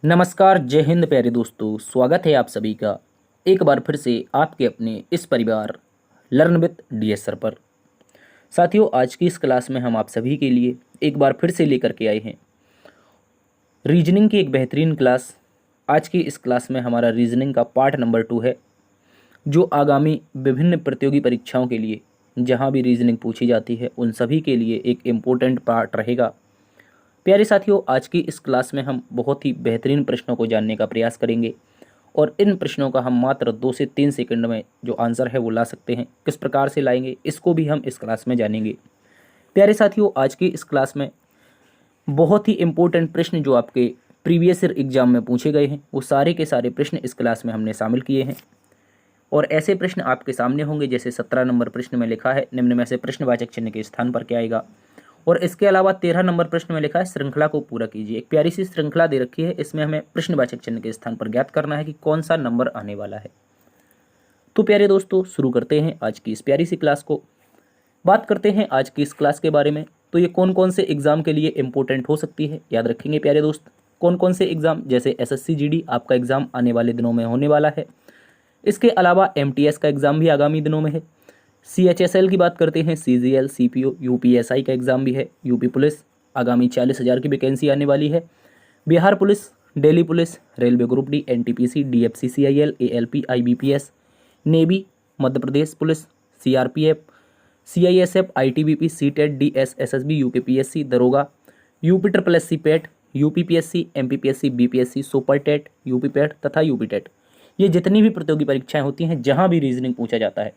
नमस्कार, जय हिंद प्यारे दोस्तों। स्वागत है आप सभी का एक बार फिर से आपके अपने इस परिवार लर्न विद डीएस सर पर। साथियों, आज की इस क्लास में हम आप सभी के लिए एक बार फिर से लेकर के आए हैं रीजनिंग की एक बेहतरीन क्लास। आज की इस क्लास में हमारा रीजनिंग का पार्ट नंबर 2 है, जो आगामी विभिन्न प्रतियोगी परीक्षाओं के लिए जहाँ भी रीजनिंग पूछी जाती है उन सभी के लिए एक इम्पोर्टेंट पार्ट रहेगा। प्यारे साथियों, आज की इस क्लास में हम बहुत ही बेहतरीन प्रश्नों को जानने का प्रयास करेंगे और इन प्रश्नों का हम मात्र 2 से 3 सेकंड में जो आंसर है वो ला सकते हैं। किस प्रकार से लाएंगे इसको भी हम इस क्लास में जानेंगे। प्यारे साथियों, आज की इस क्लास में बहुत ही इम्पोर्टेंट प्रश्न जो आपके प्रीवियस ईयर एग्जाम में पूछे गए हैं वो सारे के सारे प्रश्न इस क्लास में हमने शामिल किए हैं। और ऐसे प्रश्न आपके सामने होंगे जैसे 17 नंबर प्रश्न में लिखा है निम्न में से प्रश्नवाचक चिन्ह के स्थान पर क्या आएगा। और इसके अलावा 13 नंबर प्रश्न में लिखा है श्रृंखला को पूरा कीजिए। एक प्यारी सी श्रृंखला दे रखी है, इसमें हमें प्रश्नवाचक चिन्ह के स्थान पर ज्ञात करना है कि कौन सा नंबर आने वाला है। तो प्यारे दोस्तों, शुरू करते हैं आज की इस प्यारी सी क्लास को। बात करते हैं आज की इस क्लास के बारे में। तो ये कौन कौन से एग्जाम के लिए इंपॉर्टेंट हो सकती है, याद रखेंगे प्यारे दोस्त। कौन कौन से एग्जाम, जैसे एसएससी जीडी आपका एग्जाम आने वाले दिनों में होने वाला है। इसके अलावा एमटीएस का एग्जाम भी आगामी दिनों में है। सीएचएसएल की बात करते हैं, सीजीएल, सीपीओ, यूपीएसआई का एग्जाम भी है। यूपी पुलिस आगामी 40,000 की वैकेंसी आने वाली है। Bihar police, Delhi police, railway group D, NTPC, DFC, CIL, ALP, IBPS, navy, Madhya Pradesh police, CRPF, CISF, ITBP, CTET, DS, SSB, UKPSC, दरोगा, UP triple SC PET, UPPSC, MPPSC, BPSC, super TET, UP PET तथा UP TET. ये जितनी भी प्रतियोगी परीक्षाएं होती हैं जहां भी रीजनिंग पूछा जाता है,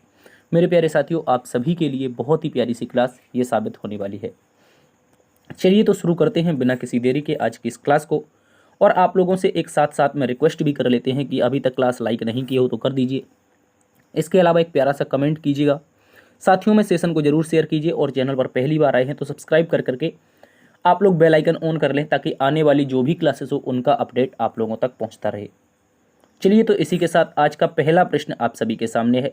मेरे प्यारे साथियों, आप सभी के लिए बहुत ही प्यारी सी क्लास ये साबित होने वाली है। चलिए तो शुरू करते हैं बिना किसी देरी के आज की इस क्लास को। और आप लोगों से एक साथ साथ में रिक्वेस्ट भी कर लेते हैं कि अभी तक क्लास लाइक नहीं किए हो तो कर दीजिए। इसके अलावा एक प्यारा सा कमेंट कीजिएगा। साथियों में सेशन को जरूर शेयर कीजिए और चैनल पर पहली बार आए हैं तो सब्सक्राइब कर करके आप लोग बेल आइकन ऑन कर लें ताकि आने वाली जो भी क्लासेस हो उनका अपडेट आप लोगों तक पहुँचता रहे। चलिए तो इसी के साथ आज का पहला प्रश्न आप सभी के सामने है।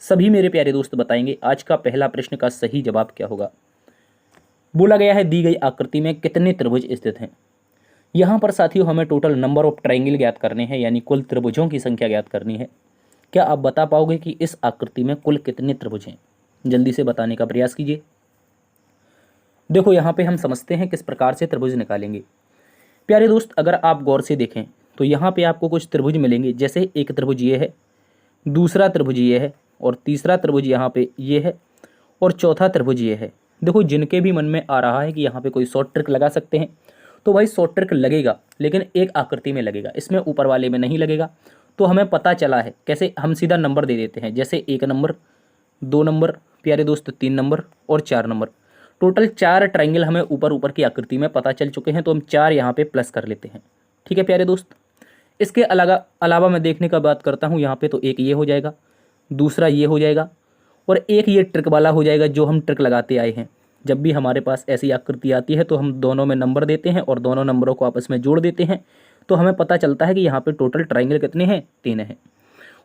सभी मेरे प्यारे दोस्त बताएंगे आज का पहला प्रश्न का सही जवाब क्या होगा। बोला गया है दी गई आकृति में कितने त्रिभुज स्थित हैं। यहाँ पर साथियों हमें टोटल नंबर ऑफ ट्रायंगल ज्ञात करने हैं, यानी कुल त्रिभुजों की संख्या ज्ञात करनी है। क्या आप बता पाओगे कि इस आकृति में कुल कितने त्रिभुज हैं? जल्दी से बताने का प्रयास कीजिए। देखो यहाँ पे हम समझते हैं किस प्रकार से त्रिभुज निकालेंगे। प्यारे दोस्त, अगर आप गौर से देखें तो यहाँ पे आपको कुछ त्रिभुज मिलेंगे। जैसे एक त्रिभुज ये है, दूसरा त्रिभुज ये है, और तीसरा त्रिभुज यहाँ पे ये है, और चौथा त्रिभुज ये है। देखो, जिनके भी मन में आ रहा है कि यहाँ पे कोई शॉर्ट ट्रिक लगा सकते हैं तो भाई शॉर्ट ट्रिक लगेगा, लेकिन एक आकृति में लगेगा, इसमें ऊपर वाले में नहीं लगेगा। तो हमें पता चला है कैसे, हम सीधा नंबर दे देते हैं। जैसे 1 नंबर, 2 नंबर, प्यारे दोस्त 3 नंबर और 4 नंबर। टोटल 4 ट्राइंगल हमें ऊपर ऊपर की आकृति में पता चल चुके हैं, तो हम 4 यहाँ पे प्लस कर लेते हैं। ठीक है प्यारे दोस्त। इसके अलावा मैं देखने का बात करता हूँ, यहाँ पे तो एक ये हो जाएगा, दूसरा ये हो जाएगा, और एक ये ट्रिक वाला हो जाएगा जो हम ट्रिक लगाते आए हैं। जब भी हमारे पास ऐसी आकृति आती है तो हम दोनों में नंबर देते हैं और दोनों नंबरों को आपस में जोड़ देते हैं, तो हमें पता चलता है कि यहाँ पे टोटल ट्रायंगल कितने हैं, 3 हैं।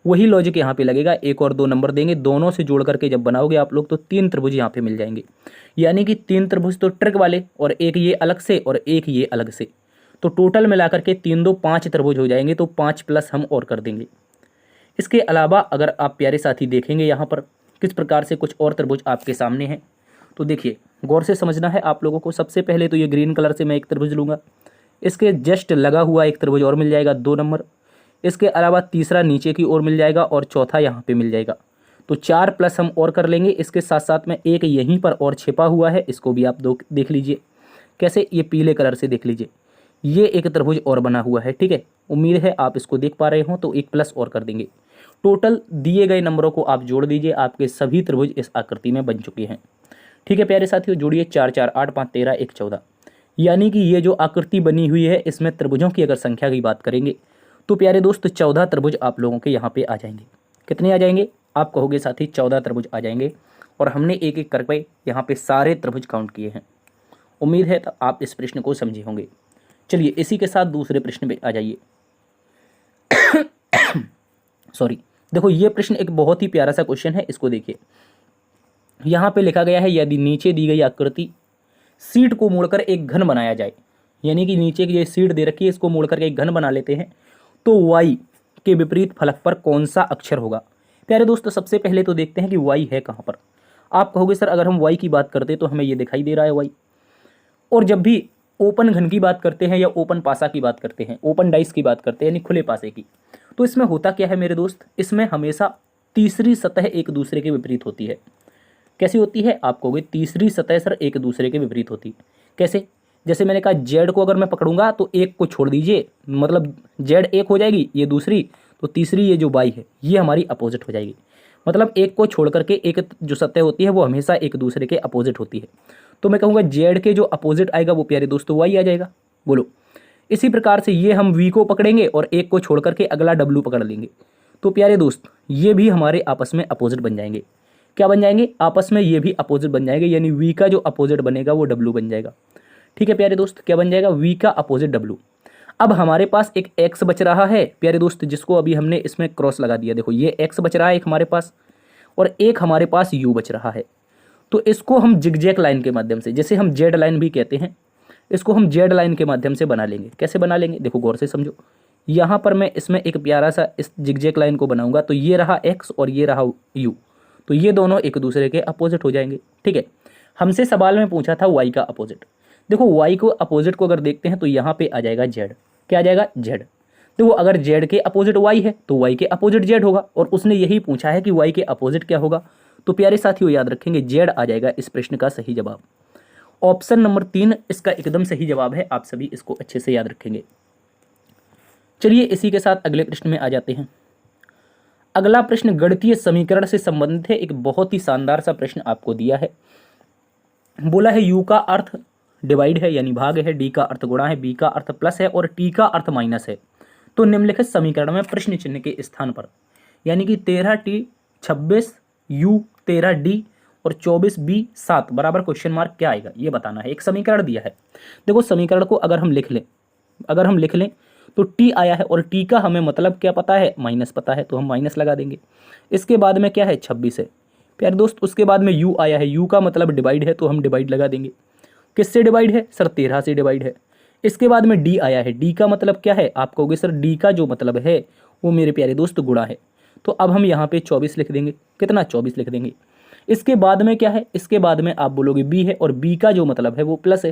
वही लॉजिक यहाँ पे लगेगा, 1 और 2 नंबर देंगे, दोनों से जोड़ करके जब बनाओगे आप लोग तो 3 त्रिभुज यहाँ पे मिल जाएंगे। यानी कि 3 त्रिभुज तो ट्रिक वाले, और एक ये अलग से और एक ये अलग से, तो टोटल मिलाकर के 3 2 5 त्रिभुज हो जाएंगे। तो 5 प्लस हम और कर देंगे। इसके अलावा अगर आप प्यारे साथी देखेंगे यहाँ पर किस प्रकार से कुछ और त्रिभुज आपके सामने हैं, तो देखिए गौर से समझना है आप लोगों को। सबसे पहले तो ये ग्रीन कलर से मैं एक त्रिभुज लूँगा, इसके जस्ट लगा हुआ एक त्रिभुज और मिल जाएगा, 2 नंबर। इसके अलावा तीसरा नीचे की ओर मिल जाएगा और चौथा यहाँ पे मिल जाएगा। तो 4 प्लस हम और कर लेंगे। इसके साथ साथ में एक यहीं पर और छिपा हुआ है, इसको भी आप देख लीजिए कैसे, ये पीले कलर से देख लीजिए, ये एक त्रिभुज और बना हुआ है। ठीक है, उम्मीद है आप इसको देख पा रहे हो। तो 1 प्लस और कर देंगे। टोटल दिए गए नंबरों को आप जोड़ दीजिए, आपके सभी त्रिभुज इस आकृति में बन चुके हैं। ठीक है प्यारे साथियों, जोड़िए 4 4 8 5 13 1 14। यानी कि ये जो आकृति बनी हुई है इसमें त्रिभुजों की अगर संख्या की बात करेंगे तो प्यारे दोस्त 14 त्रिभुज आप लोगों के यहाँ पे आ जाएंगे। कितने आ जाएंगे? आप कहोगे साथी 14 त्रिभुज आ जाएंगे, और हमने एक एक करके यहाँ पे सारे त्रिभुज काउंट किए हैं। उम्मीद है तो आप इस प्रश्न को समझे होंगे। चलिए इसी के साथ दूसरे प्रश्न पे आ जाइए। सॉरी, देखो ये प्रश्न एक बहुत ही प्यारा सा क्वेश्चन है, इसको देखिए। यहाँ पे लिखा गया है, यदि नीचे दी गई आकृति शीट को मोड़कर एक घन बनाया जाए, यानी कि नीचे की ये सीट दे रखी है, इसको मोड़ करके एक घन बना लेते हैं, तो y के विपरीत फलक पर कौन सा अक्षर होगा। प्यारे दोस्तों सबसे पहले तो देखते हैं कि y है कहाँ पर। आप कहोगे सर अगर हम y की बात करते तो हमें ये दिखाई दे रहा है y, और जब भी ओपन घन की बात करते हैं या ओपन पासा की बात करते हैं, ओपन डाइस की बात करते हैं यानी खुले पासे की, तो इसमें होता क्या है मेरे दोस्त, इसमें हमेशा तीसरी सतह एक दूसरे के विपरीत होती है। कैसी होती है, आप कहोगे तीसरी सतह सर एक दूसरे के विपरीत होती है। कैसे, जैसे मैंने कहा जेड को अगर मैं पकड़ूंगा तो एक को छोड़ दीजिए, मतलब जेड एक हो जाएगी, ये दूसरी, तो तीसरी ये जो बाई है ये हमारी अपोजिट हो जाएगी। मतलब एक को छोड़ करके एक जो सतह होती है वो हमेशा एक दूसरे के अपोजिट होती है। तो मैं कहूँगा जेड के जो अपोजिट आएगा वो प्यारे दोस्तों वाई आ जाएगा। बोलो, इसी प्रकार से ये हम वी को पकड़ेंगे और एक को छोड़ करके अगला डब्लू पकड़ लेंगे, तो प्यारे दोस्त ये भी हमारे आपस में अपोजिट बन जाएंगे। क्या बन जाएंगे, आपस में ये भी अपोजिट बन जाएंगे, यानी वी का जो अपोजिट बनेगा वो डब्लू बन जाएगा। ठीक है प्यारे दोस्त, क्या बन जाएगा, वी का अपोजिट डब्लू। अब हमारे पास एक एक्स बच रहा है प्यारे दोस्त, जिसको अभी हमने इसमें क्रॉस लगा दिया। देखो ये एक्स बच रहा है एक हमारे पास, और एक हमारे पास यू बच रहा है। तो इसको हम जिगजैग लाइन के माध्यम से, जैसे हम जेड लाइन भी कहते हैं, इसको हम जेड लाइन के माध्यम से बना लेंगे। कैसे बना लेंगे, देखो गौर से समझो। यहाँ पर मैं इसमें एक प्यारा सा इस जिगजैग लाइन को बनाऊंगा, तो ये रहा एक्स और ये रहा यू, तो ये दोनों एक दूसरे के अपोजिट हो जाएंगे। ठीक है, हमसे सवाल में पूछा था वाई का अपोजिट। देखो वाई को अपोजिट को अगर देखते हैं तो यहाँ पे आ जाएगा जेड। क्या आ जाएगा, जेड। देखो अगर जेड के अपोजिट वाई है तो वाई के अपोजिट जेड होगा, और उसने यही पूछा है कि वाई के अपोजिट क्या होगा, तो प्यारे साथियों याद रखेंगे जेड आ जाएगा इस प्रश्न का सही जवाब। ऑप्शन नंबर 3 इसका एकदम सही जवाब है, आप सभी इसको अच्छे से याद रखेंगे। चलिए इसी के साथ अगले प्रश्न में आ जाते हैं। अगला प्रश्न गणितीय समीकरण से संबंधित है, एक बहुत ही शानदार सा प्रश्न आपको दिया है। बोला है यू का अर्थ डिवाइड है यानी भाग है, डी का अर्थ गुणा है, बी का अर्थ प्लस है और टी का अर्थ माइनस है, तो निम्नलिखित समीकरण में प्रश्न चिन्ह के स्थान पर, यानी कि 13t 26 u 13d और 24b 7 बराबर क्वेश्चन मार्क क्या आएगा ये बताना है। एक समीकरण दिया है, देखो समीकरण को अगर हम लिख लें तो t आया है, और t का हमें मतलब क्या पता है, माइनस पता है, तो हम माइनस लगा देंगे। इसके बाद में क्या है, 26 है प्यारे दोस्त। उसके बाद में u आया है, u का मतलब डिवाइड है, तो हम डिवाइड लगा देंगे। किससे डिवाइड है सर, 13 से डिवाइड है। इसके बाद में d आया है, d का मतलब क्या है, आप कहोगे सर d का जो मतलब है वो मेरे प्यारे दोस्त गुणा है, तो अब हम यहाँ पे 24 लिख देंगे। कितना, 24 लिख देंगे। इसके बाद में क्या है, इसके बाद में आप बोलोगे b है, और b का जो मतलब है वो प्लस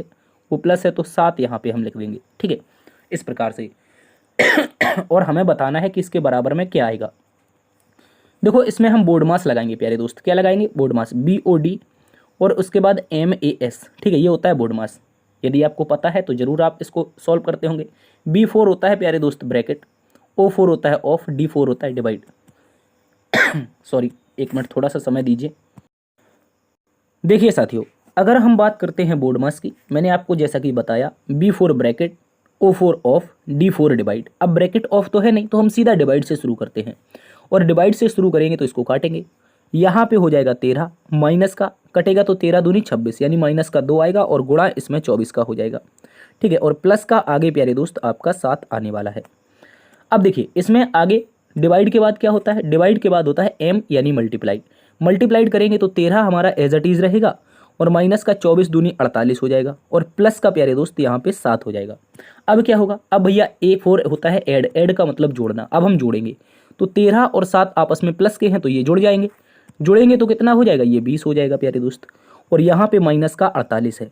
है, तो 7 यहाँ पे हम लिख देंगे। ठीक है, इस प्रकार से और हमें बताना है कि इसके बराबर में क्या आएगा। देखो इसमें हम बोर्ड मास लगाएंगे प्यारे दोस्त, क्या लगाएंगे, बोर्ड मास, BOD और उसके बाद MAS। ठीक है, ये होता है बोर्ड मास। यदि आपको पता है तो जरूर आप इसको सॉल्व करते होंगे। B4 होता है प्यारे दोस्त ब्रैकेट, O4 होता है ऑफ, D4 होता है डिवाइड। सॉरी, एक मिनट थोड़ा सा समय दीजिए। देखिए साथियों, अगर हम बात करते हैं बोर्ड मास की, मैंने आपको जैसा कि बताया B4 bracket, O4 of, D4 divide. अब ब्रैकेट ऑफ तो है नहीं, तो हम सीधा डिवाइड से शुरू करते हैं, और डिवाइड से शुरू करेंगे तो इसको काटेंगे। यहाँ पे हो जाएगा 13, माइनस का कटेगा तो 13 दूनी 26, यानी माइनस का 2 आएगा और गुणा इसमें 24 का हो जाएगा। ठीक है, और प्लस का आगे प्यारे दोस्त आपका 7 आने वाला है। अब देखिए इसमें आगे डिवाइड के बाद क्या होता है, डिवाइड के बाद होता है m यानी मल्टीप्लाइड करेंगे तो 13 हमारा एज इट इज रहेगा, और माइनस का 24 दूनी 48 हो जाएगा, और प्लस का प्यारे दोस्त यहाँ पे 7 हो जाएगा। अब क्या होगा, अब भैया A4 होता है ऐड का मतलब जोड़ना। अब हम जोड़ेंगे तो 13 और 7 आपस में प्लस के हैं तो ये जुड़ेंगे तो कितना हो जाएगा, ये 20 हो जाएगा प्यारे दोस्त, और यहाँ पे माइनस का 48 है।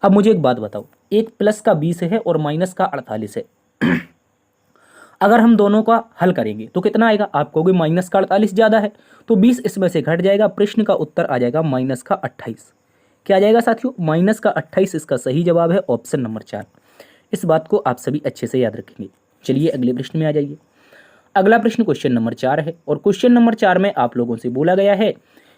अब मुझे एक बात बताओ, एक प्लस का 20 है और माइनस का 48 है, अगर हम दोनों का हल करेंगे तो कितना आएगा, आप कहोगे माइनस का 48 ज़्यादा है, तो 20 इसमें से घट जाएगा, प्रश्न का उत्तर आ जाएगा माइनस का 28। क्या आ जाएगा साथियों, माइनस का 28 इसका सही जवाब है, ऑप्शन नंबर 4। इस बात को आप सभी अच्छे से याद रखेंगे। चलिए अगले प्रश्न में आ जाइए। अगला प्रश्न क्वेश्चन नंबर 4 है, और क्वेश्चन नंबर 4 में आप लोगों से बोला गया है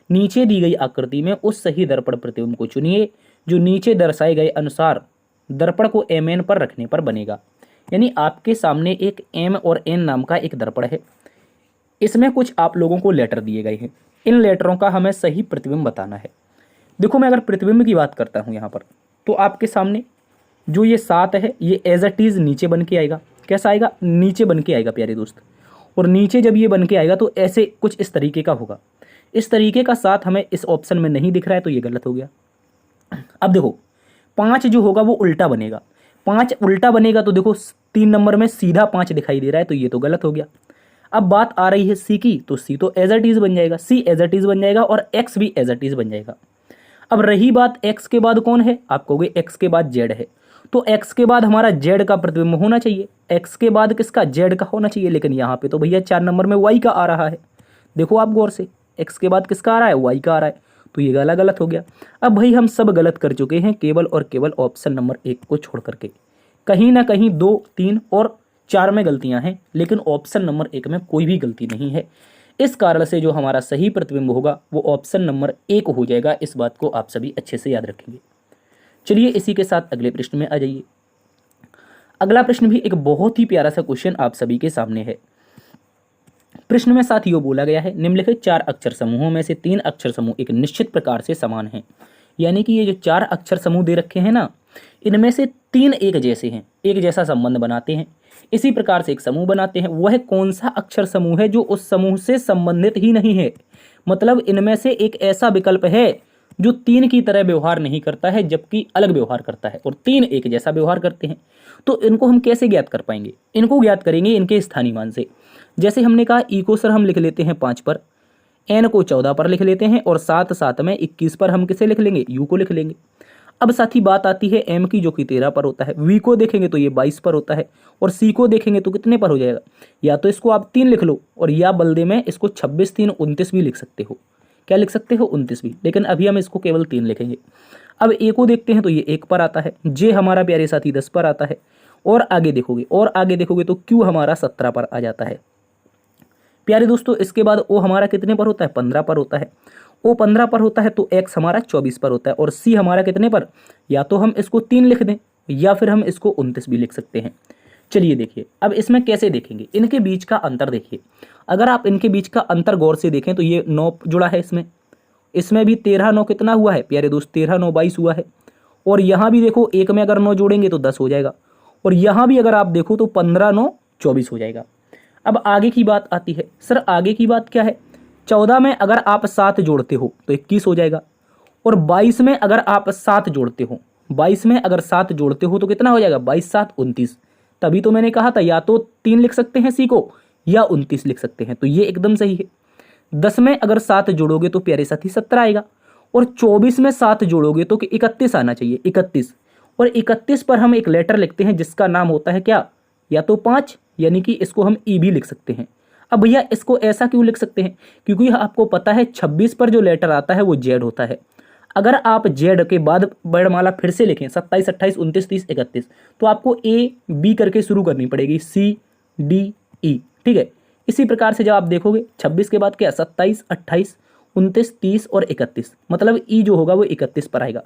नीचे दी गई आकृति में उस सही दर्पण प्रतिबिंब को चुनिए जो नीचे दर्शाए गए अनुसार दर्पण को MN पर रखने पर बनेगा। यानी आपके सामने एक M और N नाम का एक दर्पण है, इसमें कुछ आप लोगों को लेटर दिए गए हैं, इन लेटरों का हमें सही प्रतिबिंब बताना है। देखो मैं अगर प्रतिबिंब की बात करता हूँ यहाँ पर, तो आपके सामने जो ये 7 है ये एज इट इज नीचे बन के आएगा। कैसा आएगा, नीचे बन के आएगा प्यारे दोस्त, और नीचे जब ये बन के आएगा तो ऐसे कुछ इस तरीके का होगा। इस तरीके का 7 हमें इस ऑप्शन में नहीं दिख रहा है, तो ये गलत हो गया। अब देखो 5 जो होगा वो उल्टा बनेगा, 5 उल्टा बनेगा तो देखो 3 नंबर में सीधा 5 दिखाई दे रहा है, तो ये तो गलत हो गया। अब बात आ रही है सी की, तो सी तो एज इट इज बन जाएगा, सी एज इट इज बन जाएगा और एक्स भी एज इट इज बन जाएगा। अब रही बात एक्स के बाद कौन है, आप कहोगे एक्स के बाद जेड है, तो एक्स के बाद हमारा जेड का प्रतिबिंब होना चाहिए, एक्स के बाद किसका, जेड का होना चाहिए। लेकिन यहाँ पे तो भैया 4 नंबर में वाई का आ रहा है, देखो आप गौर से, एक्स के बाद किसका आ रहा है, वाई का आ रहा है, तो ये गला गलत हो गया। अब भाई हम सब गलत कर चुके हैं केवल और केवल ऑप्शन नंबर 1 को छोड़ करके। कहीं ना कहीं 2, 3 और 4 में गलतियां हैं, लेकिन ऑप्शन नंबर 1 में कोई भी गलती नहीं है। इस कारण से जो हमारा सही प्रतिबिंब होगा वो ऑप्शन नंबर 1 हो जाएगा। इस बात को आप सभी अच्छे से याद रखेंगे। चलिए इसी के साथ अगले प्रश्न में आ जाइए। अगला प्रश्न भी एक बहुत ही प्यारा सा क्वेश्चन आप सभी के सामने है। प्रश्न में साथियों बोला गया है, निम्नलिखित 4 अक्षर समूहों में से 3 अक्षर समूह एक निश्चित प्रकार से समान हैं। यानी कि ये जो 4 अक्षर समूह दे रखे हैं ना, इनमें से 3 एक जैसे हैं, एक जैसा संबंध बनाते हैं, इसी प्रकार से एक समूह बनाते हैं। वह कौन सा अक्षर समूह है जो उस समूह से संबंधित ही नहीं है। मतलब इनमें से एक ऐसा विकल्प है जो 3 की तरह व्यवहार नहीं करता है, जबकि अलग व्यवहार करता है, और 3 एक जैसा व्यवहार करते हैं। तो इनको हम कैसे ज्ञात कर पाएंगे, इनको ज्ञात करेंगे इनके स्थानीय मान से। जैसे हमने कहा ई को सर हम लिख लेते हैं 5 पर, एन को 14 पर लिख लेते हैं, और साथ साथ में 21 पर हम किसे लिख लेंगे, यू को लिख लेंगे। अब साथी बात आती है एम की, जो कि 13 पर होता है, वी को देखेंगे तो ये 22 पर होता है, और सी को देखेंगे तो कितने पर हो जाएगा। या तो इसको आप 3 लिख लो, और या बल्दे में इसको 26, 3, 29 भी लिख सकते हो। क्या लिख सकते हो, 29 भी, लेकिन अभी हम इसको केवल 3 लिखेंगे। अब ए को देखते हैं तो ये 1 पर आता है, जे हमारा प्यारे साथी 10 पर आता है, और आगे देखोगे तो क्यू हमारा 17 पर आ जाता है। प्यारे दोस्तों इसके बाद ओ हमारा कितने पर होता है, 15 पर होता है। ओ 15 पर होता है तो एक्स हमारा 24 पर होता है, और सी हमारा कितने पर, या तो हम इसको 3 लिख दें या फिर हम इसको 29 भी लिख सकते हैं। चलिए देखिए अब इसमें कैसे देखेंगे, इनके बीच का अंतर देखिए। अगर आप इनके बीच का अंतर गौर से देखें तो ये 9 जुड़ा है, इसमें भी 13, 9 कितना हुआ है प्यारे दोस्त, 13, 9, 22 हुआ है। और यहाँ भी देखो एक में अगर 9 जोड़ेंगे तो 10 हो जाएगा, और यहाँ भी अगर आप देखो तो 15, 9, 24 हो जाएगा। अब आगे की बात आती है, सर आगे की बात क्या है, 14 में अगर आप 7 जोड़ते हो तो 21 हो जाएगा, और 22 में अगर आप 7 जोड़ते हो, 22 में अगर 7 जोड़ते हो तो कितना हो जाएगा, 22, 7, 29। तभी तो मैंने कहा था या तो 3 लिख सकते हैं सी को, या 29 लिख सकते हैं, तो ये एकदम सही है। 10 में अगर 7 जोड़ोगे तो प्यारे साथी 17 आएगा, और 24 में 7 जोड़ोगे तो 31 आना चाहिए, 31। और 31 पर हम एक लेटर लिखते हैं जिसका नाम होता है क्या, या तो 5, यानी कि इसको हम ई भी लिख सकते हैं। अब भैया इसको ऐसा क्यों लिख सकते हैं, क्योंकि आपको पता है 26 पर जो लेटर आता है वो जेड होता है। अगर आप जेड के बाद वर्णमाला फिर से लिखें 27, 28, 29, 30, 31, तो आपको ए बी करके शुरू करनी पड़ेगी, सी डी ई, ठीक है। इसी प्रकार से जब आप देखोगे 26 के बाद क्या, 27, 28, 29, 30 और 31, मतलब ई जो होगा वो 31 पर आएगा।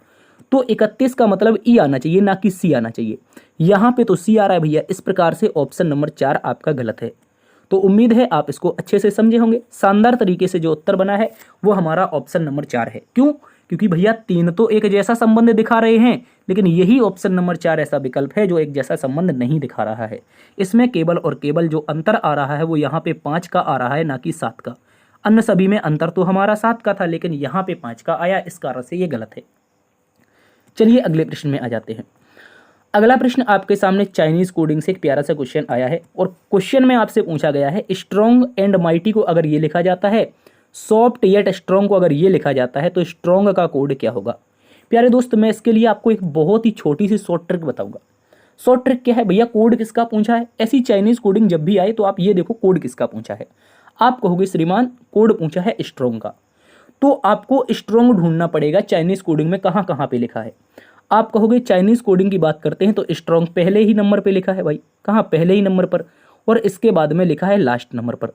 तो 31 का मतलब ई आना चाहिए, ना कि सी आना चाहिए। यहाँ पे तो सी आ रहा है भैया। इस प्रकार से ऑप्शन नंबर 4 आपका गलत है। तो उम्मीद है आप इसको अच्छे से समझे होंगे। शानदार तरीके से जो उत्तर बना है वो हमारा ऑप्शन नंबर 4 है। क्यों, क्योंकि भैया 3 तो एक जैसा संबंध दिखा रहे हैं, लेकिन यही ऑप्शन नंबर 4 ऐसा विकल्प है जो एक जैसा संबंध नहीं दिखा रहा है। इसमें केवल और केवल जो अंतर आ रहा है वो यहाँ पे 5 का आ रहा है, ना कि 7 का। अन्य सभी में अंतर तो हमारा 7 का था, लेकिन यहाँ पे 5 का आया, इस कारण से ये गलत है। चलिए अगले प्रश्न में आ जाते हैं। अगला प्रश्न आपके सामने चाइनीज कोडिंग से एक प्यारा सा क्वेश्चन आया है, और क्वेश्चन में आपसे पूछा गया है स्ट्रॉन्ग एंड माइटी को अगर ये लिखा जाता है, सॉफ्ट येट स्ट्रॉन्ग को अगर ये लिखा जाता है, तो स्ट्रॉन्ग का कोड क्या होगा। प्यारे दोस्त मैं इसके लिए आपको एक बहुत ही छोटी सी शॉर्ट ट्रिक बताऊंगा। शॉर्ट ट्रिक क्या है भैया, कोड किसका पूछा है। ऐसी चाइनीज कोडिंग जब भी आए तो आप ये देखो कोड किसका पूछा है। आप कहोगे श्रीमान कोड पूछा है स्ट्रॉन्ग का, तो आपको स्ट्रॉन्ग ढूंढना पड़ेगा चाइनीज कोडिंग में कहाँ कहाँ पे लिखा है। आप कहोगे चाइनीज कोडिंग की बात करते हैं तो स्ट्रॉन्ग पहले ही नंबर पे लिखा है भाई, कहाँ, पहले ही नंबर पर, और इसके बाद में लिखा है लास्ट नंबर पर।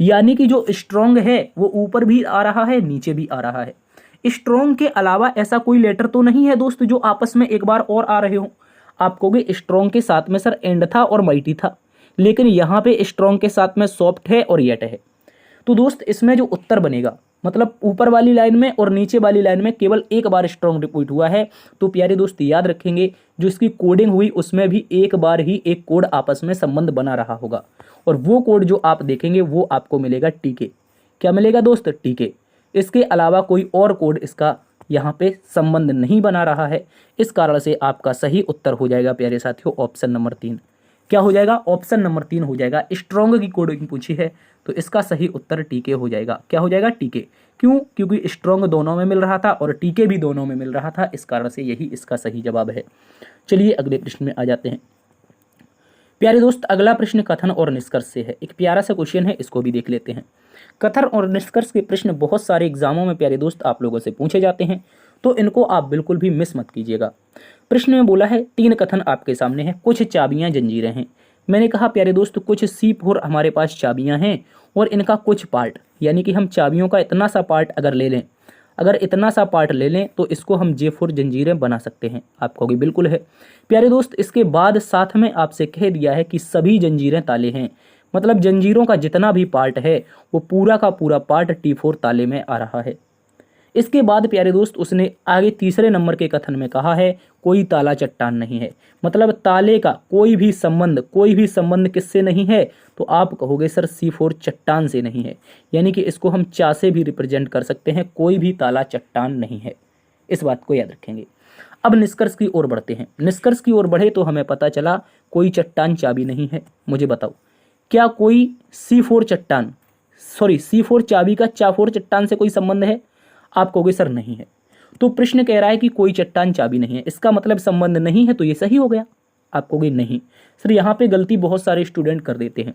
यानी कि जो स्ट्रॉन्ग है वो ऊपर भी आ रहा है, नीचे भी आ रहा है। स्ट्रॉन्ग के अलावा ऐसा कोई लेटर तो नहीं है दोस्त जो आपस में एक बार और आ रहे हो। आप कहोगे स्ट्रॉन्ग के साथ में सर एंड था और माइटी था, लेकिन यहाँ पे स्ट्रॉन्ग के साथ में सॉफ्ट है और येट है। तो दोस्त इसमें जो उत्तर बनेगा, मतलब ऊपर वाली लाइन में और नीचे वाली लाइन में केवल एक बार स्ट्रॉन्ग रिपीट हुआ है। तो प्यारे दोस्त याद रखेंगे जो इसकी कोडिंग हुई उसमें भी एक बार ही एक कोड आपस में संबंध बना रहा होगा, और वो कोड जो आप देखेंगे वो आपको मिलेगा टीके। क्या मिलेगा दोस्त, टीके। इसके अलावा कोई और कोड इसका यहाँ पे संबंध नहीं बना रहा है। इस कारण से आपका सही उत्तर हो जाएगा प्यारे साथियों ऑप्शन नंबर 3। क्या हो जाएगा? ऑप्शन नंबर 3 हो जाएगा। स्ट्रॉन्ग की कोडिंग पूछी है तो इसका सही उत्तर टीके हो जाएगा। क्या हो जाएगा? टीके। क्यों? क्योंकि स्ट्रॉन्ग दोनों में मिल रहा था और टीके भी दोनों में मिल रहा था, इस कारण से यही इसका सही जवाब है। चलिए अगले प्रश्न में आ जाते हैं। प्यारे दोस्त, अगला प्रश्न कथन और निष्कर्ष से है। एक प्यारा सा क्वेश्चन है, इसको भी देख लेते हैं। कथन और निष्कर्ष के प्रश्न बहुत सारे एग्जामों में प्यारे दोस्त आप लोगों से पूछे जाते हैं, तो इनको आप बिल्कुल भी मिस मत कीजिएगा। प्रश्न में बोला है 3 कथन आपके सामने हैं। कुछ चाबियां जंजीरें हैं। मैंने कहा प्यारे दोस्त कुछ C4 हमारे पास चाबियां हैं और इनका कुछ पार्ट, यानी कि हम चाबियों का इतना सा पार्ट अगर ले लें, अगर इतना सा पार्ट ले लें तो इसको हम J4 जंजीरें बना सकते हैं। आप कहोगे बिल्कुल है। प्यारे दोस्त इसके बाद साथ में आपसे कह दिया है कि सभी जंजीरें ताले हैं, मतलब जंजीरों का जितना भी पार्ट है वो पूरा का पूरा पार्ट T4 ताले में आ रहा है। इसके बाद प्यारे दोस्त उसने आगे तीसरे नंबर के कथन में कहा है कोई ताला चट्टान नहीं है, मतलब ताले का कोई भी संबंध किससे नहीं है? तो आप कहोगे सर C4 चट्टान से नहीं है, यानी कि इसको हम चा से भी रिप्रेजेंट कर सकते हैं। कोई भी ताला चट्टान नहीं है, इस बात को याद रखेंगे। अब निष्कर्ष की ओर बढ़ते हैं। निष्कर्ष की ओर बढ़े तो हमें पता चला कोई चट्टान चाबी नहीं है। मुझे बताओ क्या कोई C4 चाबी का चा4 चट्टान से कोई संबंध है? आप कहोगे सर नहीं है। तो प्रश्न कह रहा है कि कोई चट्टान चाबी नहीं है, इसका मतलब संबंध नहीं है, तो ये सही हो गया। आप कहोगे नहीं सर, यहाँ पे गलती बहुत सारे स्टूडेंट कर देते हैं।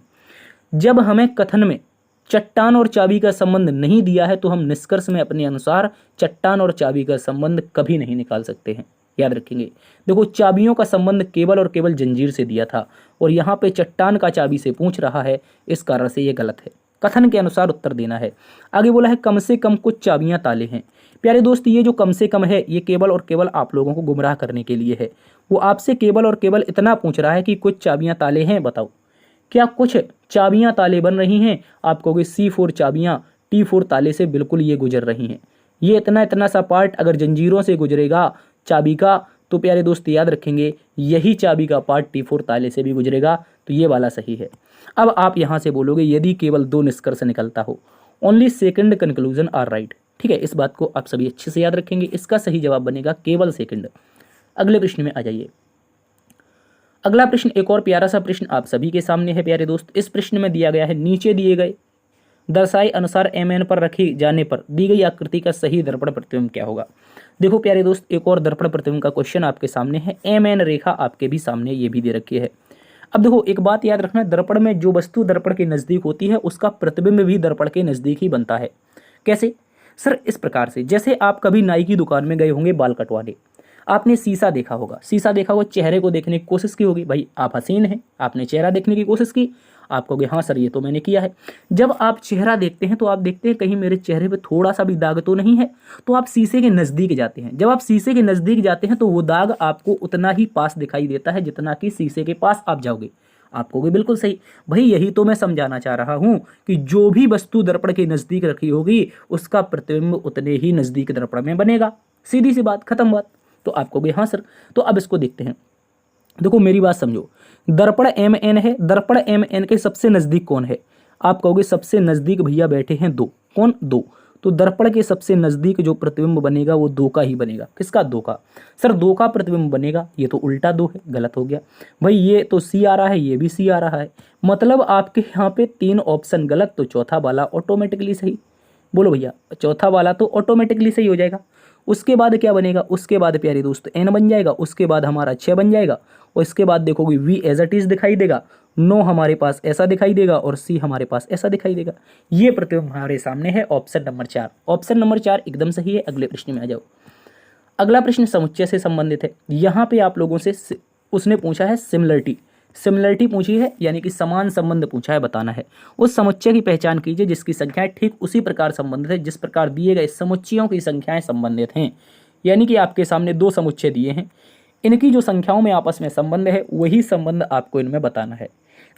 जब हमें कथन में चट्टान और चाबी का संबंध नहीं दिया है तो हम निष्कर्ष में अपने अनुसार चट्टान और चाबी का संबंध कभी नहीं निकाल सकते हैं। याद रखेंगे। देखो चाबियों का संबंध केवल और केवल जंजीर से दिया था और यहाँ पे चट्टान का चाबी से पूछ रहा है, इस कारण से ये गलत है। कथन के अनुसार उत्तर देना है। आगे बोला है कम से कम कुछ चाबियां ताले हैं। प्यारे दोस्त ये जो कम से कम है ये केवल और केवल आप लोगों को गुमराह करने के लिए है। वो आपसे केवल और केवल इतना पूछ रहा है कि कुछ चाबियां ताले हैं, बताओ क्या कुछ चाबियां ताले बन रही हैं? आप कहोगे C4 चाबियां T4 ताले से बिल्कुल ये गुजर रही हैं। ये इतना सा पार्ट अगर जंजीरों से गुजरेगा चाबी का, तो प्यारे दोस्त याद रखेंगे यही चाबी का पार्ट T4 ताले से भी गुजरेगा, तो ये वाला सही है। अब आप यहां से बोलोगे यदि केवल 2 निष्कर्ष निकलता हो, only second conclusion are right. ठीक है, इस बात को आप सभी अच्छे से याद रखेंगे। इसका सही जवाब बनेगा केवल सेकंड। अगले प्रश्न में आ जाइए। अगला प्रश्न एक और प्यारा सा प्रश्न आप सभी के सामने है प्यारे दोस्त। इस प्रश्न में दिया गया है नीचे दिए गए दर्शाए अनुसार MN पर रखी जाने पर दी गई आकृति का सही दर्पण प्रतिबिंब क्या होगा? देखो प्यारे दोस्त एक और दर्पण प्रतिबिंब का क्वेश्चन आपके सामने है। MN रेखा आपके भी सामने ये भी दे रखी है। अब देखो एक बात याद रखना, दर्पण में जो वस्तु दर्पण के नजदीक होती है उसका प्रतिबिंब भी दर्पण के नजदीक ही बनता है। कैसे? सर इस प्रकार से, जैसे आप कभी नाई की दुकान में गए होंगे बाल कटवाने, आपने शीशा देखा होगा, चेहरे को देखने की कोशिश की होगी। भाई आप हसीन हैं, आपने चेहरा देखने की कोशिश की, आप कहोगे हाँ सर ये तो मैंने किया है। जब आप चेहरा देखते हैं तो आप देखते हैं कहीं मेरे चेहरे पे थोड़ा सा भी दाग तो नहीं है, तो आप शीशे के नज़दीक जाते हैं। जब आप शीशे के नज़दीक जाते हैं तो वो दाग आपको उतना ही पास दिखाई देता है जितना कि शीशे के पास आप जाओगे। आप कहोगे बिल्कुल सही। भाई यही तो मैं समझाना चाह रहा हूँ कि जो भी वस्तु दर्पण के नज़दीक रखी होगी उसका प्रतिबिंब उतने ही नज़दीक दर्पण में बनेगा। सीधी सी बात, खत्म बात। तो आप कहोगे हाँ सर। तो अब इसको देखते हैं। देखो मेरी बात समझो, दर्पण MN है, दर्पण MN के सबसे नज़दीक कौन है? आप कहोगे सबसे नज़दीक भैया बैठे हैं 2। कौन? 2। तो दर्पण के सबसे नज़दीक जो प्रतिबिंब बनेगा वो 2 का ही बनेगा। किसका? 2 का। सर 2 का प्रतिबिंब बनेगा, ये तो उल्टा 2 है, गलत हो गया भाई। ये तो C आ रहा है, ये भी C आ रहा है, मतलब आपके यहाँ पे 3 ऑप्शन गलत, तो चौथा वाला ऑटोमेटिकली सही। बोलो भैया, चौथा वाला तो ऑटोमेटिकली सही हो जाएगा। उसके बाद क्या बनेगा? उसके बाद प्यारे दोस्त N बन जाएगा, उसके बाद हमारा 6 बन जाएगा और इसके बाद देखोगे V एज इट इज दिखाई देगा, 9 हमारे पास ऐसा दिखाई देगा और C हमारे पास ऐसा दिखाई देगा। ये प्रतिबिंब हमारे सामने है ऑप्शन नंबर 4। ऑप्शन नंबर 4 एकदम सही है। अगले प्रश्न में आ जाओ। अगला प्रश्न समुच्चय से संबंधित है। यहाँ पे आप लोगों से उसने पूछा है सिमिलरिटी पूछी है, यानी कि समान संबंध पूछा है, बताना है। उस समुच्चय की पहचान कीजिए जिसकी संख्याएं ठीक उसी प्रकार संबंधित है जिस प्रकार दिए गए समुच्चयों की संख्याएं संबंधित हैं। यानी कि आपके सामने 2 समुच्चय दिए हैं, इनकी जो संख्याओं में आपस में संबंध है वही संबंध आपको इनमें बताना है।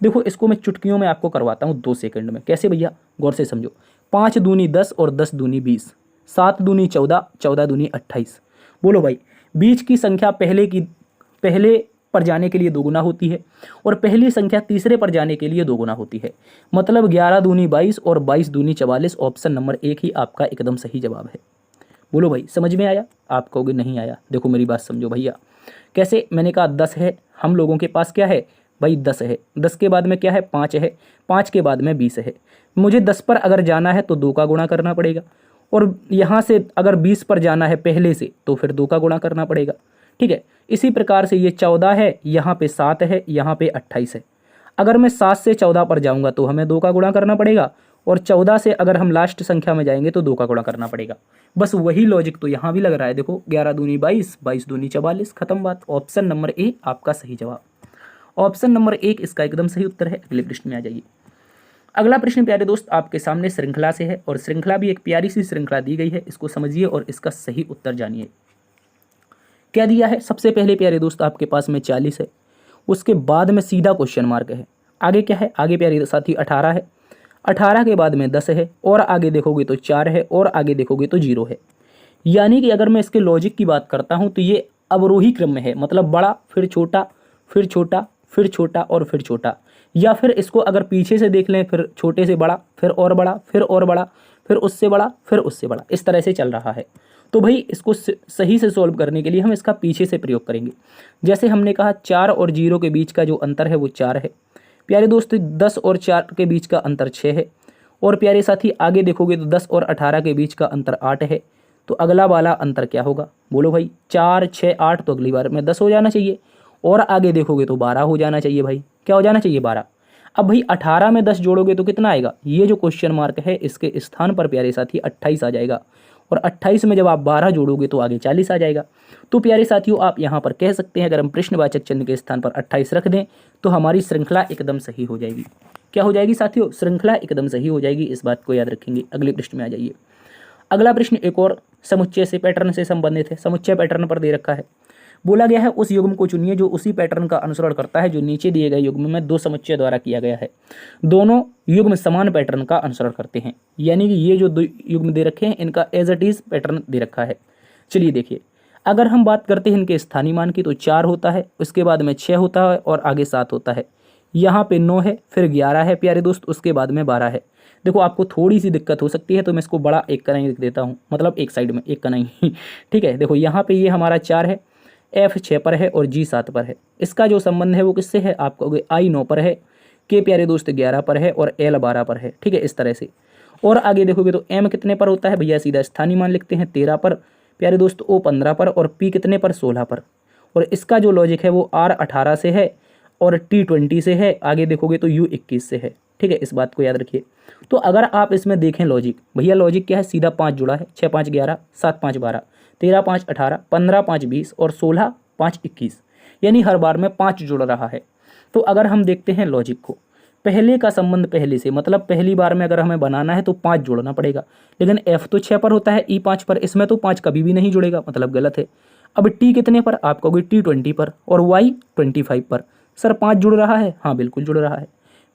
देखो इसको मैं चुटकियों में आपको करवाता हूँ 2 सेकंड में। कैसे भैया? गौर से समझो। 5 दूनी 10 और 10 दूनी 20, 7 दूनी 14, 14 दूनी 28। बोलो भाई, बीच की संख्या पहले पर जाने के लिए 2 गुना होती है और पहली संख्या तीसरे पर जाने के लिए 2 गुना होती है, मतलब 11 दूनी 22 और 22 दूनी 44। ऑप्शन नंबर 1 ही आपका एकदम सही जवाब है। बोलो भाई, समझ में आया? आप कहोगे नहीं आया। देखो मेरी बात समझो भैया। कैसे? मैंने कहा 10 है, हम लोगों के पास क्या है भाई 10 है, 10 के बाद में क्या है 5 है, 5 के बाद में 20 है। मुझे 10 पर अगर जाना है तो 2 का गुणा करना पड़ेगा, और यहाँ से अगर 20 पर जाना है पहले से तो फिर 2 का गुणा करना पड़ेगा। ठीक है, इसी प्रकार से ये 14 है, यहाँ पे 7 है, यहाँ पे 28 है। अगर मैं 7 से 14 पर जाऊँगा तो हमें 2 का गुणा करना पड़ेगा, और 14 से अगर हम लास्ट संख्या में जाएंगे तो 2 का गुणा करना पड़ेगा। बस वही लॉजिक तो यहाँ भी लग रहा है। देखो 11 दूनी 22, 22 दूनी 44, खत्म बात। ऑप्शन नंबर ए आपका सही जवाब। ऑप्शन नंबर 1 इसका एकदम सही उत्तर है। अगले प्रश्न में आ जाइए। अगला प्रश्न प्यारे दोस्त आपके सामने श्रृंखला से है, और श्रृंखला भी एक प्यारी सी श्रृंखला दी गई है, इसको समझिए और इसका सही उत्तर जानिए। क्या दिया है? सबसे पहले प्यारे दोस्त आपके पास में 40 है, उसके बाद में सीधा क्वेश्चन मार्क है। आगे क्या है? आगे प्यारे साथी 18 है, 18 के बाद में 10 है, और आगे देखोगे तो 4 है, और आगे देखोगे तो 0 है। यानी कि अगर मैं इसके लॉजिक की बात करता हूँ तो ये अवरोही क्रम में है, मतलब बड़ा फिर छोटा फिर छोटा फिर छोटा और फिर छोटा। या फिर इसको अगर पीछे से देख लें, फिर छोटे से बड़ा, फिर और बड़ा, फिर और बड़ा, फिर उससे बड़ा, फिर उससे बड़ा, इस तरह से चल रहा है। तो भाई इसको सही से सॉल्व करने के लिए हम इसका पीछे से प्रयोग करेंगे। जैसे हमने कहा 4 और 0 के बीच का जो अंतर है वो 4 है। प्यारे दोस्त 10 और 4 के बीच का अंतर 6 है, और प्यारे साथी आगे देखोगे तो 10 और 18 के बीच का अंतर 8 है। तो अगला वाला अंतर क्या होगा? बोलो भाई। 4 6 8, तो अगली बार में 10 हो जाना चाहिए, और आगे देखोगे तो 12 हो जाना चाहिए भाई। क्या हो जाना चाहिए? 12। अब भाई 18 में 10 जोड़ोगे तो कितना आएगा? ये जो क्वेश्चन मार्क है इसके स्थान पर प्यारे साथी 28 आ जाएगा, और 28 में जब आप 12 जोड़ोगे तो आगे 40 आ जाएगा। तो प्यारे साथियों आप यहाँ पर कह सकते हैं अगर हम प्रश्नवाचक चिन्ह के स्थान पर 28 रख दें तो हमारी श्रृंखला एकदम सही हो जाएगी। क्या हो जाएगी साथियों? श्रृंखला एकदम सही हो जाएगी। इस बात को याद रखेंगे। अगले प्रश्न में आ जाइए। अगला प्रश्न एक और समुच्चय से पैटर्न से संबंधित है। समुच्चय पैटर्न पर दे रखा है। बोला गया है उस युग्म को चुनिए जो उसी पैटर्न का अनुसरण करता है जो नीचे दिए गए युग्म में 2 समुच्चय द्वारा किया गया है। दोनों युग्म समान पैटर्न का अनुसरण करते हैं, यानी कि ये जो 2 युग्म दे रखे हैं इनका एज इट इज पैटर्न दे रखा है। चलिए देखिए, अगर हम बात करते हैं इनके स्थानीय मान की तो 4 होता है, उसके बाद में 6 होता है, और आगे 7 होता है। यहाँ पे 9 है, फिर 11 है प्यारे दोस्त, उसके बाद में 12 है। देखो आपको थोड़ी सी दिक्कत हो सकती है तो मैं इसको बड़ा एक कनाई लिख देता हूँ, मतलब एक साइड में एक कनाई ठीक है। देखो यहाँ पे ये हमारा 4 है, F 6 पर है, और G 7 पर है। इसका जो संबंध है वो किससे है? आप कहोगे I 9 पर है, K प्यारे दोस्त 11 पर है, और L 12 पर है। ठीक है, इस तरह से। और आगे देखोगे तो M कितने पर होता है भैया? सीधा स्थानीय मान लिखते हैं 13 पर प्यारे दोस्त, O 15 पर, और P कितने पर? 16 पर। और इसका जो लॉजिक है वो R 18 से है, और T 20 से है। आगे देखोगे तो U 21 से है। ठीक है, इस बात को याद रखिए। तो अगर आप इसमें देखें लॉजिक, भैया लॉजिक क्या है? सीधा 5 जुड़ा है, 6 5 11, 7 5 12, 13 5 18, 15 5 20, और 16 5 21, यानी हर बार में 5 जुड़ रहा है। तो अगर हम देखते हैं लॉजिक को, पहले का संबंध पहले से, मतलब पहली बार में अगर हमें बनाना है तो 5 जोड़ना पड़ेगा, लेकिन F तो 6 पर होता है, E 5 पर, इसमें तो 5 कभी भी नहीं जुड़ेगा, मतलब गलत है। अब T कितने पर? आप कहोगे T 20 पर, और Y 25 पर। सर 5 जुड़ रहा है? हाँ बिल्कुल जुड़ रहा है।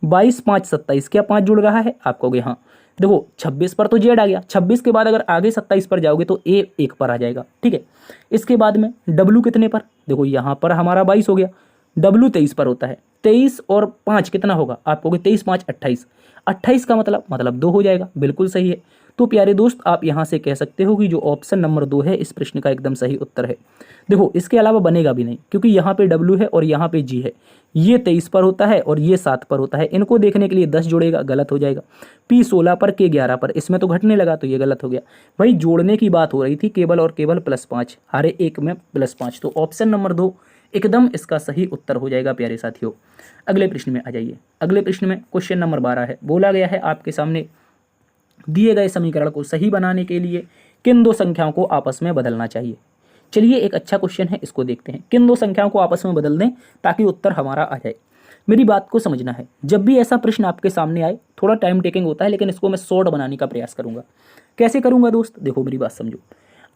22 5 27, क्या 5 जुड़ रहा है? आप कहोगे हाँ। देखो 26 पर तो जेड आ गया, 26 के बाद अगर आगे 27 पर जाओगे तो ए 1 पर आ जाएगा। ठीक है, इसके बाद में डब्लू कितने पर? देखो यहाँ पर हमारा 22 हो गया, डब्लू 23 पर होता है। 23 और 5 कितना होगा? आप कहोगे 23 5 28, 28 का मतलब 2 हो जाएगा। बिल्कुल सही है। तो प्यारे दोस्त आप यहाँ से कह सकते हो कि जो ऑप्शन नंबर 2 है इस प्रश्न का एकदम सही उत्तर है। देखो इसके अलावा बनेगा भी नहीं, क्योंकि यहाँ पे W है और यहाँ पे G है। ये 23 पर होता है और ये 7 पर होता है। इनको देखने के लिए 10 जोड़ेगा, गलत हो जाएगा। P 16 पर, K 11 पर, इसमें तो घटने लगा तो ये गलत हो गया। भाई जोड़ने की बात हो रही थी केवल और केवल +5, हर एक में +5। तो ऑप्शन नंबर 2 एकदम इसका सही उत्तर हो जाएगा प्यारे साथियों। अगले प्रश्न में आ जाइए। अगले प्रश्न में क्वेश्चन नंबर 12 है। बोला गया है आपके सामने दिए गए समीकरण को सही बनाने के लिए किन 2 संख्याओं को आपस में बदलना चाहिए। चलिए एक अच्छा क्वेश्चन है, इसको देखते हैं। किन 2 संख्याओं को आपस में बदल दें ताकि उत्तर हमारा आ जाए। मेरी बात को समझना है, जब भी ऐसा प्रश्न आपके सामने आए थोड़ा टाइम टेकिंग होता है, लेकिन इसको मैं शॉर्ट बनाने का प्रयास करूंगा। कैसे करूंगा दोस्त? देखो मेरी बात समझो।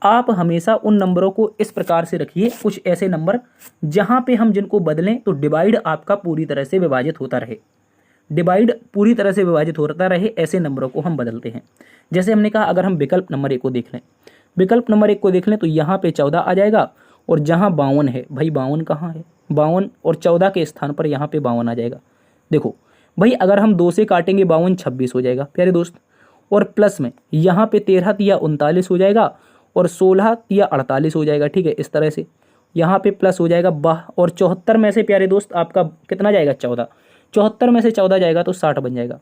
आप हमेशा उन नंबरों को इस प्रकार से रखिए, कुछ ऐसे नंबर जहां पे हम जिनको बदलें तो डिवाइड आपका पूरी तरह से विभाजित होता रहे, डिवाइड पूरी तरह से विभाजित होता रहे, ऐसे नंबरों को हम बदलते हैं। जैसे हमने कहा अगर हम विकल्प नंबर 1 को देख लें, विकल्प नंबर 1 को देख लें तो यहाँ पे 14 आ जाएगा, और जहाँ 52 है, भाई 52 कहाँ है? 52 और 14 के स्थान पर यहाँ पे 52 आ जाएगा। देखो भाई अगर हम 2 से काटेंगे 52 26 हो जाएगा प्यारे दोस्त, और प्लस में यहाँ पे 13 या 39 हो जाएगा, और 16 या 48 हो जाएगा। ठीक है, इस तरह से यहाँ पे प्लस हो जाएगा और 74 में से प्यारे दोस्त आपका कितना जाएगा 14, 74 में से 14 जाएगा तो 60 बन जाएगा।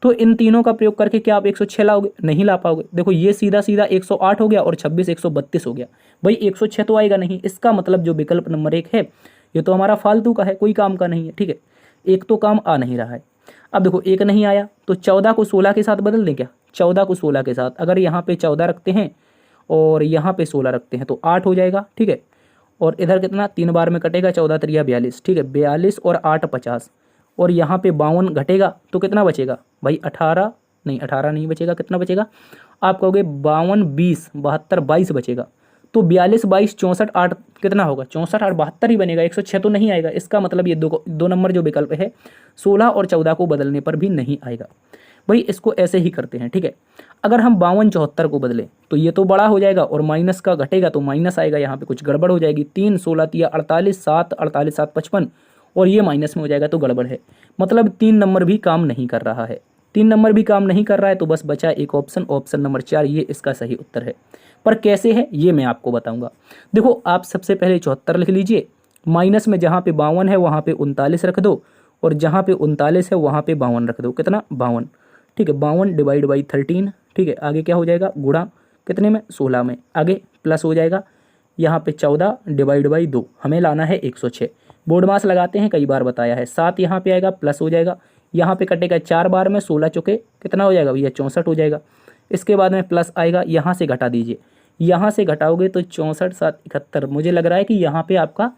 तो इन तीनों का प्रयोग करके क्या आप 106 लाओगे? नहीं ला पाओगे। देखो ये सीधा सीधा 108 हो गया और 26 132 हो गया। भाई 106 तो आएगा नहीं, इसका मतलब जो विकल्प नंबर 1 है ये तो हमारा फालतू का है, कोई काम का नहीं है। ठीक है, एक तो काम आ नहीं रहा है। अब देखो एक नहीं आया तो 14 को 16 के साथ बदल दें क्या? 14 को 16 के साथ अगर यहाँ पे 14 रखते हैं और यहाँ पे 16 रखते हैं तो 8 हो जाएगा। ठीक है, और इधर कितना 3 बार में कटेगा, 14 त्रिया 42। ठीक है, 42 और 8 50 और यहाँ पे 52 घटेगा तो कितना बचेगा भाई 18 नहीं बचेगा। कितना बचेगा आप कहोगे 52 20 72 22 बचेगा। तो 42 22 64 8 कितना होगा 64 8 72 ही बनेगा, 106 तो नहीं आएगा। इसका मतलब ये दो नंबर जो विकल्प है 16 और 14 को बदलने पर भी नहीं आएगा। भाई इसको ऐसे ही करते हैं। ठीक है, अगर हम 52 74 को बदलें तो ये तो बड़ा हो जाएगा और माइनस का घटेगा तो माइनस आएगा, यहाँ पे कुछ गड़बड़ हो जाएगी। 3 16 तिया 48 7 48 7 55 और ये माइनस में हो जाएगा तो गड़बड़ है। मतलब 3 नंबर भी काम नहीं कर रहा है। 3 नंबर भी काम नहीं कर रहा है तो बस बचा एक ऑप्शन, ऑप्शन नंबर 4, ये इसका सही उत्तर है। पर कैसे है ये मैं आपको बताऊंगा। देखो आप सबसे पहले 74 लिख लीजिए, माइनस में जहाँ पे 52 है वहाँ पे 39 रख दो और जहाँ पे 39 है वहाँ पे 52 रख दो। कितना 52। ठीक है, 52 डिवाइड बाई 13। ठीक है, आगे क्या हो जाएगा गुणा कितने में 16 में, आगे प्लस हो जाएगा यहाँ पे 14 डिवाइड बाई 2, हमें लाना है 106। बोर्ड मास लगाते हैं, कई बार बताया है। 7 यहाँ पे आएगा प्लस हो जाएगा, यहाँ पे कटेगा 4 बार में 16 चुके कितना हो जाएगा भैया 64 हो जाएगा। इसके बाद में प्लस आएगा, यहाँ से घटा दीजिए, यहाँ से घटाओगे तो 64 7 71, मुझे लग रहा है कि यहाँ पे आपका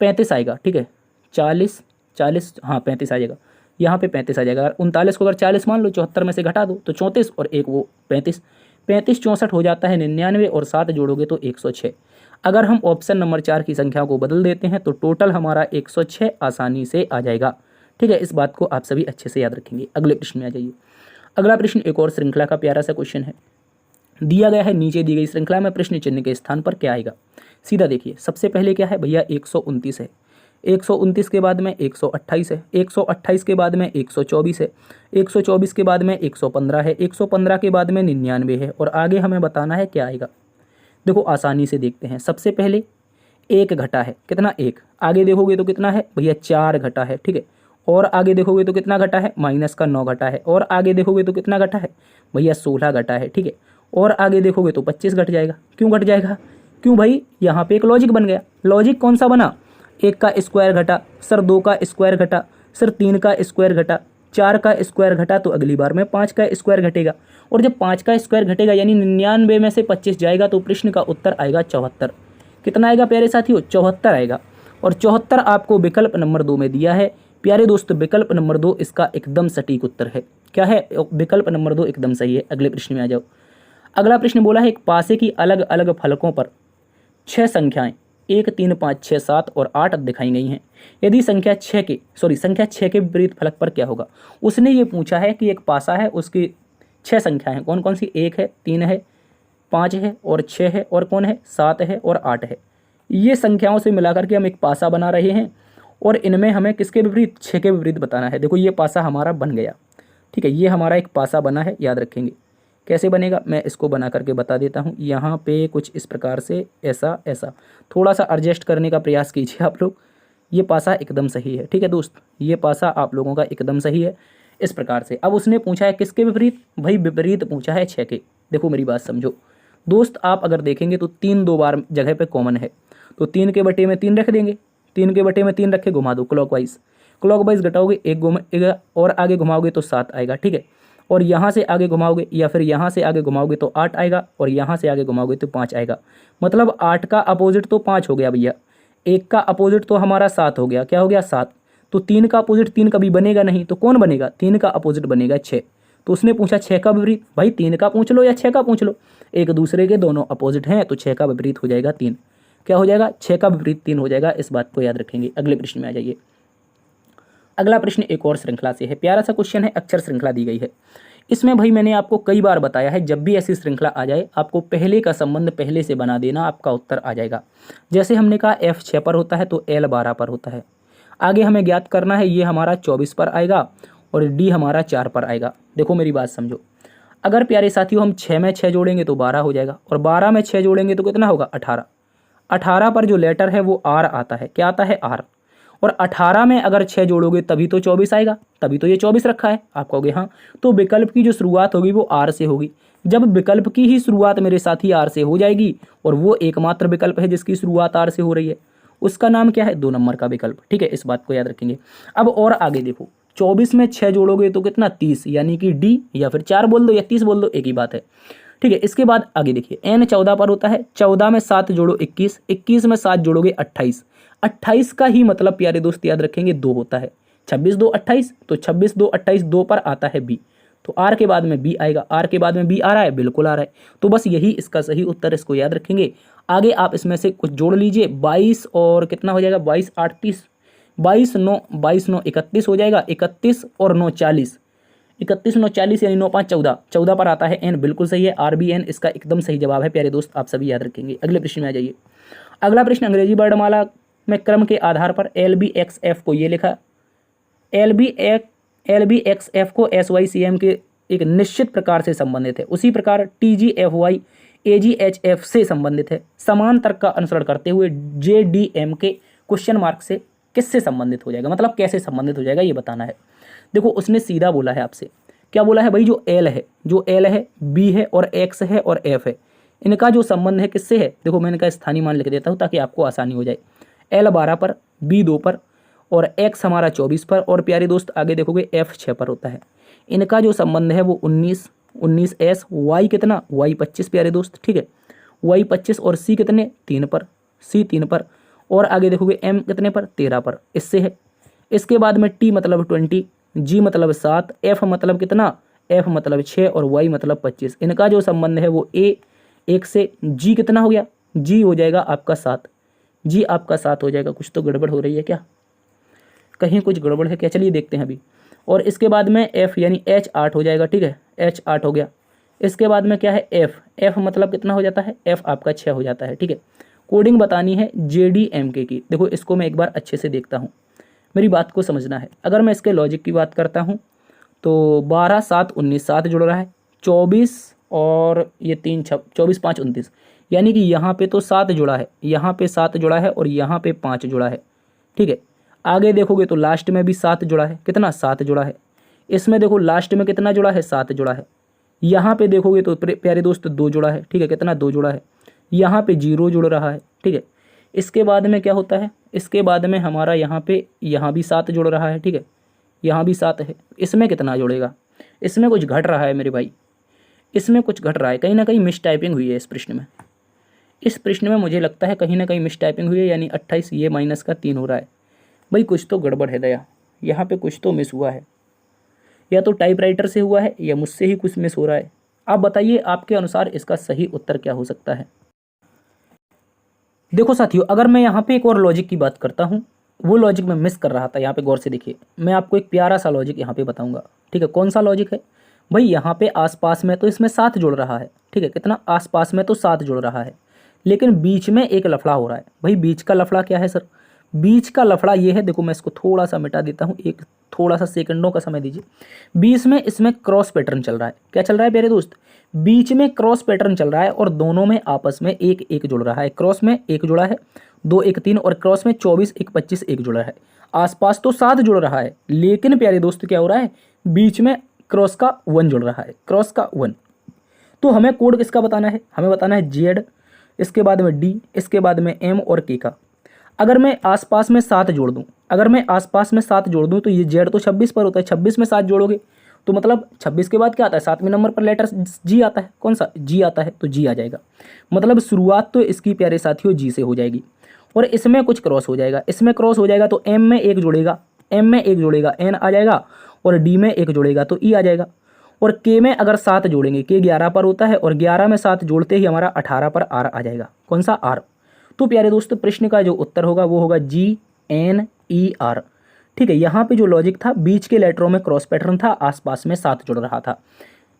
35 आएगा। ठीक है, 40 40 हाँ 35 आ जाएगा, यहाँ पे 35 आ जाएगा। 39 को अगर 40 मान लो 74 में से घटा दो तो 34 और एक वो 35, 35 64 हो जाता है 99 और 7 जोड़ोगे तो 106। अगर हम ऑप्शन नंबर 4 की संख्या को बदल देते हैं तो टोटल हमारा 106 आसानी से आ जाएगा। ठीक है, इस बात को आप सभी अच्छे से याद रखेंगे। अगले प्रश्न में आ जाइए। अगला प्रश्न एक और श्रृंखला का प्यारा सा क्वेश्चन है, दिया गया है नीचे दी गई श्रृंखला में प्रश्न चिन्ह के स्थान पर क्या आएगा। सीधा देखिए, सबसे पहले क्या है भैया 129 है, 129 के बाद में 128 है, 128 के बाद में 124 है, 124 के बाद में 115 है, 115 के बाद में 99 है और आगे हमें बताना है क्या आएगा। देखो आसानी से देखते हैं। सबसे पहले 1 घटा है, कितना 1, आगे देखोगे तो कितना है भैया 4 घटा है। ठीक है, और आगे देखोगे तो कितना घटा है माइनस का 9 घटा है, और आगे देखोगे तो कितना घटा है भैया 16 घटा है। ठीक है, और आगे देखोगे तो 25 घट जाएगा। क्यों घट जाएगा? क्यों भाई, यहाँ पे एक लॉजिक बन गया। लॉजिक कौन सा बना? 1 का स्क्वायर घटा सर, 2 का स्क्वायर घटा सर, 3 का स्क्वायर घटा, 4 का स्क्वायर घटा तो अगली बार में 5 का स्क्वायर घटेगा, और जब 5 का स्क्वायर घटेगा यानी 99 में से 25 जाएगा तो प्रश्न का उत्तर आएगा 74। कितना आएगा प्यारे साथियों? 74 आएगा। और 74 आपको विकल्प नंबर 2 में दिया है। प्यारे दोस्तों विकल्प नंबर 2 इसका एकदम सटीक उत्तर है। क्या है? विकल्प नंबर 2 एकदम सही है। अगले प्रश्न में आ जाओ। अगला प्रश्न बोला है एक पासे की अलग अलग फलकों पर 6 संख्याएं 1 3 5 6 7 और 8 दिखाई गई हैं। यदि संख्या 6 के विपरीत फलक पर क्या होगा। उसने ये पूछा है कि एक पासा है, उसकी 6 संख्याएं हैं। कौन कौन सी? 1 है, 3 है, 5 है और 6 है, और कौन है? 7 है और 8 है। ये संख्याओं से मिलाकर के हम एक पासा बना रहे हैं और इनमें हमें किसके विपरीत? 6 के विपरीत बताना है। देखो ये पासा हमारा बन गया। ठीक है, ये हमारा एक पासा बना है, याद रखेंगे। कैसे बनेगा मैं इसको बना करके बता देता हूँ। यहाँ पे कुछ इस प्रकार से ऐसा ऐसा थोड़ा सा एडजस्ट करने का प्रयास कीजिए आप लोग। ये पासा एकदम सही है। ठीक है दोस्त, ये पासा आप लोगों का एकदम सही है इस प्रकार से। अब उसने पूछा है किसके विपरीत? भाई विपरीत पूछा है 6 के। देखो मेरी बात समझो दोस्त, आप अगर देखेंगे तो 3 2 बार जगह पे कॉमन है, तो 3 के बटे में 3 रख देंगे। 3 के बटे में 3 रखे, घुमा दो क्लॉकवाइज घटाओगे, एक घुमाएगा और आगे घुमाओगे तो 7 आएगा। ठीक है, और यहाँ से आगे घुमाओगे या फिर यहाँ से आगे घुमाओगे तो 8 आएगा, और यहाँ से आगे घुमाओगे तो 5 आएगा। मतलब 8 का अपोजिट तो 5 हो गया भैया, 1 का अपोजिट तो हमारा 7 हो गया। क्या हो गया? 7। तो 3 का अपोजिट 3 कभी बनेगा नहीं, तो कौन बनेगा? 3 का अपोजिट बनेगा 6। तो उसने पूछा 6 का विपरीत। भाई 3 का पूछ लो या 6 का पूछ लो, एक दूसरे के दोनों अपोजिट हैं, तो 6 का विपरीत हो जाएगा 3। क्या हो जाएगा? 6 का विपरीत 3 हो जाएगा। इस बात को याद रखेंगे। अगले प्रश्न में आ जाइए। अगला प्रश्न एक और श्रृंखला से है, प्यारा सा क्वेश्चन है, अक्षर श्रृंखला दी गई है। इसमें भाई मैंने आपको कई बार बताया है, जब भी ऐसी श्रृंखला आ जाए आपको पहले का संबंध पहले से बना देना, आपका उत्तर आ जाएगा। जैसे हमने कहा F 6 पर होता है तो L 12 पर होता है। आगे हमें ज्ञात करना है, ये हमारा 24 पर आएगा और D हमारा 4 पर आएगा। देखो मेरी बात समझो, अगर प्यारे साथियों हम 6 में 6 जोड़ेंगे तो 12 हो जाएगा, और 12 में 6 जोड़ेंगे तो कितना होगा 18। 18 पर जो लेटर है वो आर आता है, क्या आता है आर। और 18 में अगर 6 जोड़ोगे तभी तो 24 आएगा, तभी तो ये 24 रखा है। आप कहोगे हाँ, तो विकल्प की जो शुरुआत होगी वो आर से होगी। जब विकल्प की ही शुरुआत मेरे साथी आर से हो जाएगी, और वो एकमात्र विकल्प है जिसकी शुरुआत आर से हो रही है, उसका नाम क्या है 2 नंबर का विकल्प। ठीक है, इस बात को याद रखेंगे। अब और आगे देखो, 24 में 6 जोड़ोगे तो कितना 30, यानी कि डी, या फिर 4 बोल दो या 30 बोल दो, एक ही बात है। ठीक है, इसके बाद आगे देखिए, एन 14 पर होता है, 14 में 7 जोड़ो 21, 21 में 7 जोड़ोगे 28, 28 का ही मतलब प्यारे दोस्त याद रखेंगे 2 होता है। 26 2 28, तो 26 2 28, 2 पर आता है बी, तो आर के बाद में बी आएगा। आर के बाद में बी आ रहा है, बिल्कुल आ रहा है, तो बस यही इसका सही उत्तर, इसको याद रखेंगे। आगे आप इसमें से कुछ जोड़ लीजिए, 22 और कितना हो जाएगा 22 8 30, 22 9 31 हो जाएगा, 31 और 9 40, 31 9 40 यानी 9 5 14, 14 पर आता है एन, बिल्कुल सही है, आर बी एन इसका एकदम सही जवाब है प्यारे दोस्त, आप सभी याद रखेंगे। अगले प्रश्न में आ जाइए। अगला प्रश्न अंग्रेजी वर्णमाला में क्रम के आधार पर एल बी एक्स एफ को ये लिखा, एल बी एक्स एफ को एस वाई सी एम के एक निश्चित प्रकार से संबंधित है, उसी प्रकार टी जी एफ वाई ए जी एच एफ से संबंधित है। समान तर्क का अनुसरण करते हुए जे डी एम के क्वेश्चन मार्क से किससे संबंधित हो जाएगा, मतलब कैसे संबंधित हो जाएगा ये बताना है। देखो उसने सीधा बोला है आपसे, क्या बोला है भाई, जो एल है, बी है और एक्स है और एफ है, इनका जो संबंध है किससे है। देखो मैं इनका स्थानीय मान लिख देता हूँ ताकि आपको आसानी हो जाए। एल 12 पर, बी 2 पर, और एक्स हमारा 24 पर, और प्यारे दोस्त आगे देखोगे एफ 6 पर होता है। इनका जो संबंध है वो 19 एस, वाई कितना, वाई 25 प्यारे दोस्त, ठीक है, वाई 25, और सी कितने 3 पर, सी 3 पर, और आगे देखोगे एम कितने पर 13 पर, इससे है। इसके बाद में टी मतलब 20, जी मतलब 7, एफ मतलब कितना, एफ मतलब 6, और वाई मतलब 25। इनका जो संबंध है वो ए 1 से, जी कितना हो गया, जी हो जाएगा आपका 7, जी आपका 7 हो जाएगा। कुछ तो गड़बड़ हो रही है क्या, कहीं कुछ गड़बड़ है क्या, चलिए देखते हैं अभी। और इसके बाद में एफ यानी एच 8 हो जाएगा, ठीक है, एच 8 हो गया। इसके बाद में क्या है एफ, एफ मतलब कितना हो जाता है, एफ आपका 6 हो जाता है, ठीक है। कोडिंग बतानी है जे डी एम के की। देखो इसको मैं एक बार अच्छे से देखता हूँ, मेरी बात को समझना है। अगर मैं इसके लॉजिक की बात करता हूँ तो 12 7 19, 7 जुड़ रहा है, 24 और ये 3 24 5 29, यानी कि यहाँ पे तो 7 जुड़ा है, यहाँ पे 7 जुड़ा है, और यहाँ पे 5 जुड़ा है, ठीक है। आगे देखोगे तो लास्ट में भी 7 जुड़ा है, कितना 7 जुड़ा है। इसमें देखो लास्ट में कितना जुड़ा है, 7 जुड़ा है। यहाँ पे देखोगे तो प्यारे दोस्त 2 जुड़ा है, ठीक है, कितना 2 जुड़ा है। यहाँ पे 0 जुड़ रहा है, ठीक है। इसके बाद में क्या होता है, इसके बाद में हमारा यहाँ भी 7 जुड़ रहा है, ठीक है, यहाँ भी 7 है। इसमें कितना जुड़ेगा, इसमें कुछ घट रहा है मेरे भाई, इसमें कुछ घट रहा है, कहीं ना कहीं मिस टाइपिंग हुई है इस प्रश्न में। इस प्रश्न में मुझे लगता है कहीं ना कहीं मिस टाइपिंग हुई है, यानी 28 ये माइनस का 3 हो रहा है। भाई कुछ तो गड़बड़ है दया, यहाँ पे कुछ तो मिस हुआ है, या तो टाइपराइटर से हुआ है या मुझसे ही कुछ मिस हो रहा है। आप बताइए आपके अनुसार इसका सही उत्तर क्या हो सकता है। देखो साथियों, अगर मैं यहाँ पे एक और लॉजिक की बात करता हूँ, वो लॉजिक मैं मिस कर रहा था, यहाँ पे गौर से देखिए, मैं आपको एक प्यारा सा लॉजिक यहाँ पे बताऊंगा, ठीक है। कौन सा लॉजिक है भाई, यहाँ पे आसपास में तो इसमें 7 जुड़ रहा है, ठीक है, कितना आसपास में तो 7 जुड़ रहा है, लेकिन बीच में एक लफड़ा हो रहा है। भाई बीच का लफड़ा क्या है सर, बीच का लफड़ा ये है, देखो मैं इसको थोड़ा सा मिटा देता हूँ, एक थोड़ा सा सेकंडों का समय दीजिए। बीच में इसमें क्रॉस पैटर्न चल रहा है, क्या चल रहा है प्यारे दोस्त, बीच में क्रॉस पैटर्न चल रहा है, और दोनों में आपस में 1 1 जुड़ रहा है। क्रॉस में 1 जुड़ा है, 2 1 3, और क्रॉस में 24 1 25 1 जुड़ा है। आसपास तो 7 जुड़ रहा है, लेकिन प्यारे दोस्त क्या हो रहा है, बीच में क्रॉस का 1 जुड़ रहा है, क्रॉस का 1। तो हमें कोड किसका बताना है, हमें बताना है जेड, इसके बाद में डी, इसके बाद में एम और के का। अगर मैं आसपास में 7 जोड़ दूं, अगर मैं आसपास में 7 जोड़ दूं तो ये जेड तो 26 पर होता है, 26 में 7 जोड़ोगे तो मतलब 26 के बाद क्या आता है, 7वें नंबर पर लेटर जी आता है, कौन सा जी आता है, तो जी आ जाएगा। मतलब शुरुआत तो इसकी प्यारे साथियों जी से हो जाएगी, और इसमें कुछ क्रॉस हो जाएगा, इसमें क्रॉस हो जाएगा तो एम में 1 जुड़ेगा, एम में 1 जुड़ेगा, एन आ जाएगा, और डी में 1 जुड़ेगा तो ई आ जाएगा। और के में अगर 7 जोड़ेंगे, के 11 पर होता है, और 11 में 7 जोड़ते ही हमारा 18 पर आर आ जाएगा, कौन सा आर। तो प्यारे दोस्तों प्रश्न का जो उत्तर होगा वो होगा जी एन ई आर, ठीक है। यहाँ पे जो लॉजिक था, बीच के लेटरों में क्रॉस पैटर्न था, आसपास में 7 जुड़ रहा था।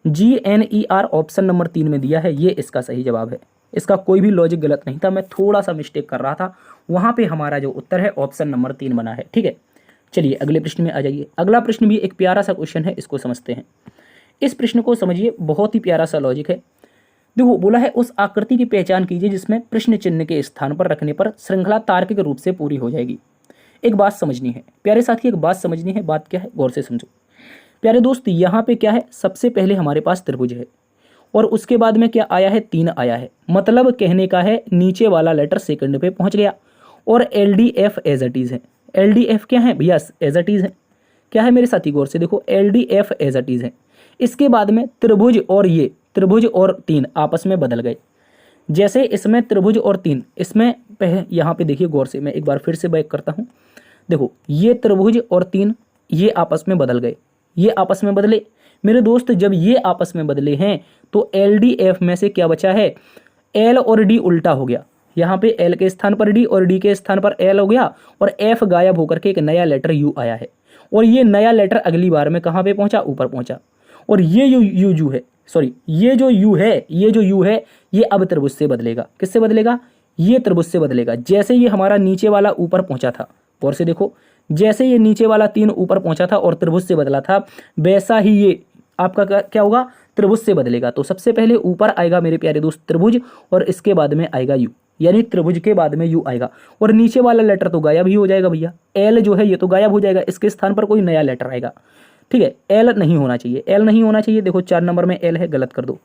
G N E R option number 3 में दिया है, ये इसका सही जवाब है। इसका कोई भी लॉजिक गलत नहीं था, मैं थोड़ा सा मिस्टेक कर रहा था, वहाँ पे हमारा जो उत्तर है ऑप्शन नंबर 3 बना है, ठीक है। चलिए अगले प्रश्न में आ जाइए। अगला प्रश्न भी एक प्यारा सा क्वेश्चन है, इसको समझते हैं। इस प्रश्न को समझिए, बहुत ही प्यारा सा लॉजिक है। देखो बोला है उस आकृति की पहचान कीजिए जिसमें प्रश्न चिन्ह के स्थान पर रखने पर श्रृंखला तार्किक रूप से पूरी हो जाएगी। एक बात समझनी है प्यारे साथी, एक बात समझनी है। बात क्या है, गौर से समझो प्यारे दोस्त। यहाँ पे क्या है, सबसे पहले हमारे पास त्रिभुज है और उसके बाद में क्या आया है, 3 आया है। मतलब कहने का है नीचे वाला लेटर सेकंड पे पहुंच गया और LDF एज इट इज है। LDF क्या है भैया, एज इट इज है। क्या है मेरे साथी, गौर से देखो, LDF एज इट इज है। इसके बाद में त्रिभुज और ये त्रिभुज और 3 आपस में बदल गए। जैसे इसमें त्रिभुज और 3, इसमें यहाँ पे देखिए गौर से, मैं एक बार फिर से बैक करता हूँ। देखो ये त्रिभुज और 3 ये आपस में बदल गए, ये आपस में बदले मेरे दोस्त। जब ये आपस में बदले हैं तो LDF में से क्या बचा है, L और D उल्टा हो गया। यहाँ पे L के स्थान पर D और D के स्थान पर L हो गया और F गायब होकर के एक नया लेटर U आया है। और ये नया लेटर अगली बार में कहाँ पे पहुंचा, ऊपर पहुंचा। और ये U है, सॉरी ये जो U है ये अब त्रिभुज से बदलेगा। किससे बदलेगा, ये त्रिभुज से बदलेगा। जैसे ये हमारा नीचे वाला ऊपर पहुंचा था, और से देखो जैसे ये नीचे वाला 3 ऊपर पहुंचा था और त्रिभुज से बदला था, वैसा ही ये आपका क्या होगा, त्रिभुज से बदलेगा। तो सबसे पहले ऊपर आएगा मेरे प्यारे दोस्त त्रिभुज और इसके बाद में आएगा U, यानी त्रिभुज के बाद में U आएगा और नीचे वाला लेटर तो गायब ही हो जाएगा भैया। L जो है ये तो गायब हो जाएगा, इसके स्थान पर कोई नया लेटर आएगा। ठीक है, L नहीं होना चाहिए, L नहीं होना चाहिए। देखो 4 नंबर में L है, गलत कर दो।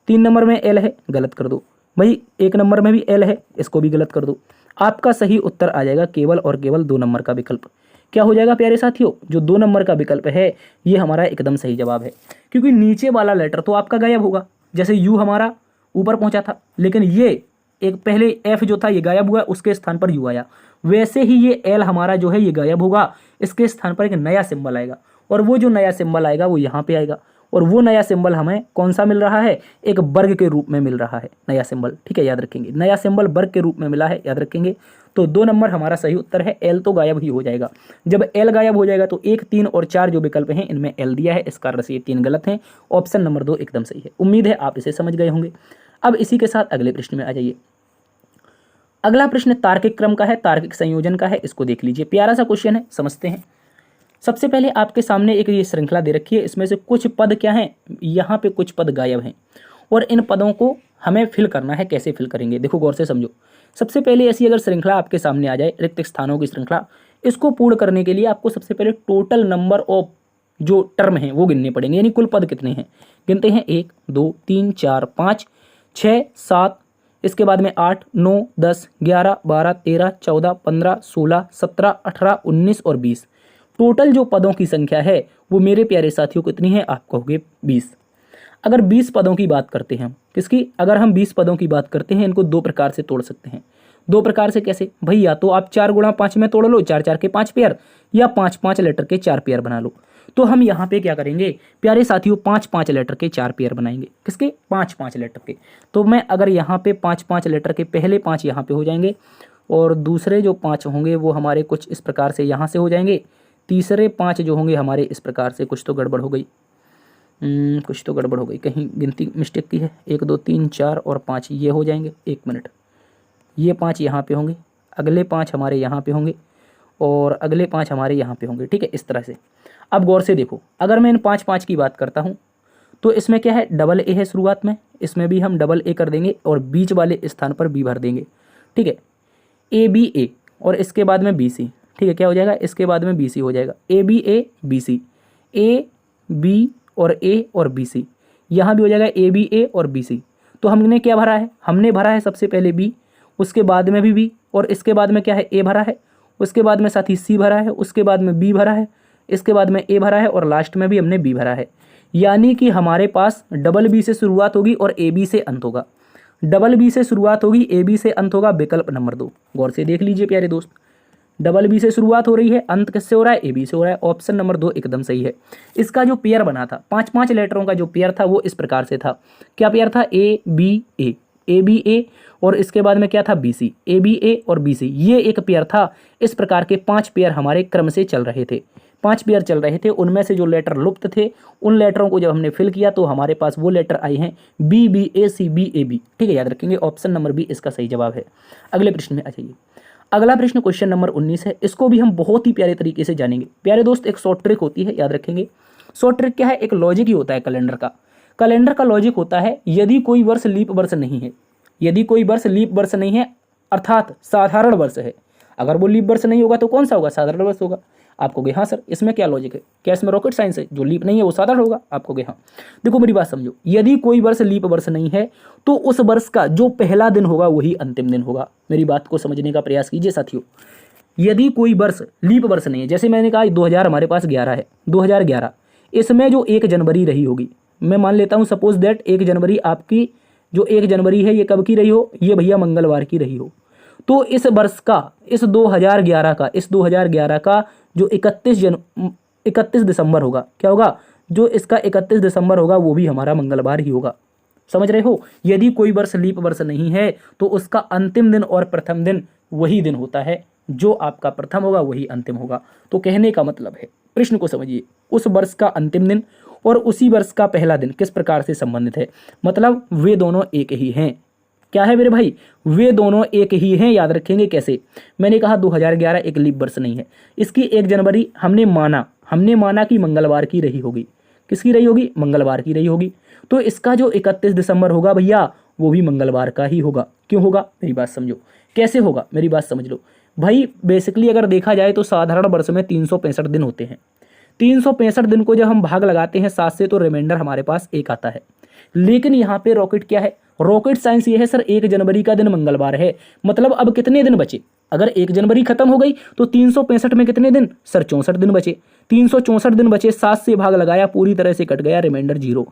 3 नंबर में L है, गलत कर दो। भाई 1 नंबर में भी L है, इसको भी गलत कर दो। आपका सही उत्तर आ जाएगा केवल और केवल 2 नंबर का विकल्प। क्या हो जाएगा प्यारे साथियों, जो 2 नंबर का विकल्प है ये हमारा एकदम सही जवाब है। क्योंकि नीचे वाला लेटर तो आपका गायब होगा। जैसे U हमारा ऊपर पहुंचा था, लेकिन ये एक पहले F जो था ये गायब हुआ, उसके स्थान पर U आया। वैसे ही ये L हमारा जो है ये गायब होगा, इसके स्थान पर एक नया सिंबल आएगा और वो जो नया सिंबल आएगा वो यहाँ पे आएगा। और वो नया सिंबल हमें कौन सा मिल रहा है, एक वर्ग के रूप में मिल रहा है नया सिंबल। ठीक है, याद रखेंगे, नया सिंबल वर्ग के रूप में मिला है, याद रखेंगे। तो 2 नंबर हमारा सही उत्तर है। L तो गायब ही हो जाएगा। जब L गायब हो जाएगा तो 1, 3 और 4 जो विकल्प हैं इनमें L दिया है, इस कारण से ये 3 गलत हैं। ऑप्शन नंबर 2 एकदम सही है। उम्मीद है आप इसे समझ गए होंगे। अब इसी के साथ अगले प्रश्न में आ जाइए। अगला प्रश्न तार्किक क्रम का है, तार्किक संयोजन का है। इसको देख लीजिए, प्यारा सा क्वेश्चन है, समझते हैं। सबसे पहले आपके सामने एक ये श्रृंखला दे रखी है, इसमें से कुछ पद क्या हैं, यहाँ पे कुछ पद गायब हैं और इन पदों को हमें फिल करना है। कैसे फिल करेंगे, देखो गौर से समझो। सबसे पहले ऐसी अगर श्रृंखला आपके सामने आ जाए, रिक्त स्थानों की श्रृंखला, इसको पूर्ण करने के लिए आपको सबसे पहले टोटल नंबर ऑफ जो टर्म हैं वो गिनने पड़ेंगे, यानी कुल पद कितने हैं। गिनते हैं 1 2 3 4 5 6 7, इसके बाद में 8 9 10 11 12 13 14 15 16 17 18 19 और 20। टोटल जो पदों की संख्या है वो मेरे प्यारे साथियों कितनी है, आप कहोगे 20। अगर 20 पदों की बात करते हैं, किसकी, अगर हम 20 पदों की बात करते हैं, इनको 2 प्रकार से तोड़ सकते हैं। 2 प्रकार से कैसे भाई, या तो आप 4 गुणा 5 में तोड़ लो, 4 4 के 5 पेयर, या 5 5 लेटर के 4 पेयर बना लो। तो हम यहाँ पे क्या करेंगे प्यारे साथियों, 5 5 लेटर के 4 पेयर बनाएंगे। किसके, 5 5 लेटर के। तो मैं अगर यहाँ पे 5 5 लेटर के पहले 5 यहाँ पे हो जाएंगे और दूसरे जो 5 होंगे वो हमारे कुछ इस प्रकार से यहाँ से हो जाएंगे। तीसरे 5 जो होंगे हमारे इस प्रकार से, कुछ तो गड़बड़ हो गई, कुछ तो गड़बड़ हो गई, कहीं गिनती मिस्टेक की है। 1 2 3 4 और 5 ये हो जाएंगे। 1 मिनट, ये 5 यहाँ पे होंगे, अगले 5 हमारे यहाँ पे होंगे और अगले 5 हमारे यहाँ पे होंगे। ठीक है, इस तरह से। अब गौर से देखो, अगर मैं इन 5 5 की बात करता हूँ तो इसमें क्या है, डबल ए है शुरुआत में, इसमें भी हम डबल ए कर देंगे और बीच वाले स्थान पर बी भर देंगे। ठीक है, ए और इसके बाद में बी सी। ठीक है, क्या हो जाएगा, इसके बाद में बी सी हो जाएगा। A B C, A B और ए और बी सी, यहाँ भी हो जाएगा ए और बी सी। तो हमने क्या भरा है, हमने भरा है सबसे पहले बी, उसके बाद में भी बी, और इसके बाद में क्या है, ए भरा है, उसके बाद में साथ ही सी भरा है, उसके बाद में बी भरा है, इसके बाद में ए भरा है और लास्ट में भी हमने बी भरा है। यानी कि हमारे पास डबल बी से शुरुआत होगी और ए बी से अंत होगा। डबल बी से शुरुआत होगी, ए बी से अंत होगा, विकल्प नंबर 2। गौर से देख लीजिए प्यारे दोस्त, डबल बी से शुरुआत हो रही है, अंत किससे हो रहा है, ए बी से हो रहा है। ऑप्शन नंबर 2 एकदम सही है। इसका जो पेयर बना था, 5 5 लेटरों का जो पेयर था वो इस प्रकार से था। क्या पेयर था, ए बी ए और इसके बाद में क्या था, बी सी, ए बी ए और बी सी, ये एक पेयर था। इस प्रकार के 5 पेयर हमारे क्रम से चल रहे थे, 5 पेयर चल रहे थे। उनमें से जो लेटर लुप्त थे उन लेटरों को जब हमने फिल किया तो हमारे पास वो लेटर आए हैं B A C B A B. ठीक है, याद रखेंगे, ऑप्शन नंबर बी इसका सही जवाब है। अगले प्रश्न में आ जाइए। अगला प्रश्न क्वेश्चन नंबर 19 है, इसको भी हम बहुत ही प्यारे तरीके से जानेंगे। प्यारे दोस्त, एक शॉर्ट ट्रिक होती है, याद रखेंगे। शॉर्ट ट्रिक क्या है, एक लॉजिक ही होता है कैलेंडर का। कैलेंडर का लॉजिक होता है यदि कोई वर्ष लीप वर्ष नहीं है, यदि कोई वर्ष लीप वर्ष नहीं है अर्थात साधारण वर्ष है, अगर वो लीप वर्ष नहीं होगा तो कौन सा होगा, साधारण वर्ष होगा। आप कहोगे हाँ सर इसमें क्या लॉजिक है, क्या इसमें रॉकेट साइंस है, जो लीप नहीं है वो साधारण होगा। आप कहोगे हाँ, देखो मेरी बात समझो, यदि कोई वर्ष लीप वर्ष नहीं है तो उस वर्ष का जो पहला दिन होगा वही अंतिम दिन होगा। मेरी बात को समझने का प्रयास कीजिए साथियों। यदि कोई वर्ष लीप वर्ष नहीं है, जैसे मैंने कहा 2000 हमारे पास 11 है, 2011 इसमें जो 1 जनवरी रही होगी, मैं मान लेता हूँ सपोज दैट 1 जनवरी आपकी जो 1 जनवरी है ये कब की रही हो, ये भैया मंगलवार की रही हो, तो इस वर्ष का इस 2011 का जो 31 दिसंबर होगा, क्या होगा, जो इसका 31 दिसंबर होगा वो भी हमारा मंगलवार ही होगा। समझ रहे हो, यदि कोई वर्ष लीप वर्ष नहीं है तो उसका अंतिम दिन और प्रथम दिन वही दिन होता है, जो आपका प्रथम होगा वही अंतिम होगा। तो कहने का मतलब है, प्रश्न को समझिए, उस वर्ष का अंतिम दिन और उसी वर्ष का पहला दिन किस प्रकार से संबंधित है, मतलब वे दोनों एक ही हैं। क्या है मेरे भाई, वे दोनों एक ही हैं। याद रखेंगे कैसे, मैंने कहा 2011 एक लीप वर्ष नहीं है, इसकी 1 जनवरी हमने माना कि मंगलवार की रही होगी, किसकी रही होगी, मंगलवार की रही होगी, तो इसका जो 31 दिसंबर होगा भैया वो भी मंगलवार का ही होगा। क्यों होगा, मेरी बात समझो, कैसे होगा, मेरी बात समझ लो भाई। बेसिकली अगर देखा जाए तो साधारण वर्ष में 365 दिन होते हैं, 365 दिन को जब हम भाग लगाते हैं 7 से तो रिमाइंडर हमारे पास 1 आता है। लेकिन यहाँ पे रॉकेट क्या है, रॉकेट साइंस ये है सर 1 जनवरी का दिन मंगलवार है, मतलब अब कितने दिन बचे, अगर 1 जनवरी खत्म हो गई तो 365 में कितने दिन सर 64 दिन बचे, 364 दिन बचे, 7 से भाग लगाया, पूरी तरह से कट गया, रिमाइंडर 0,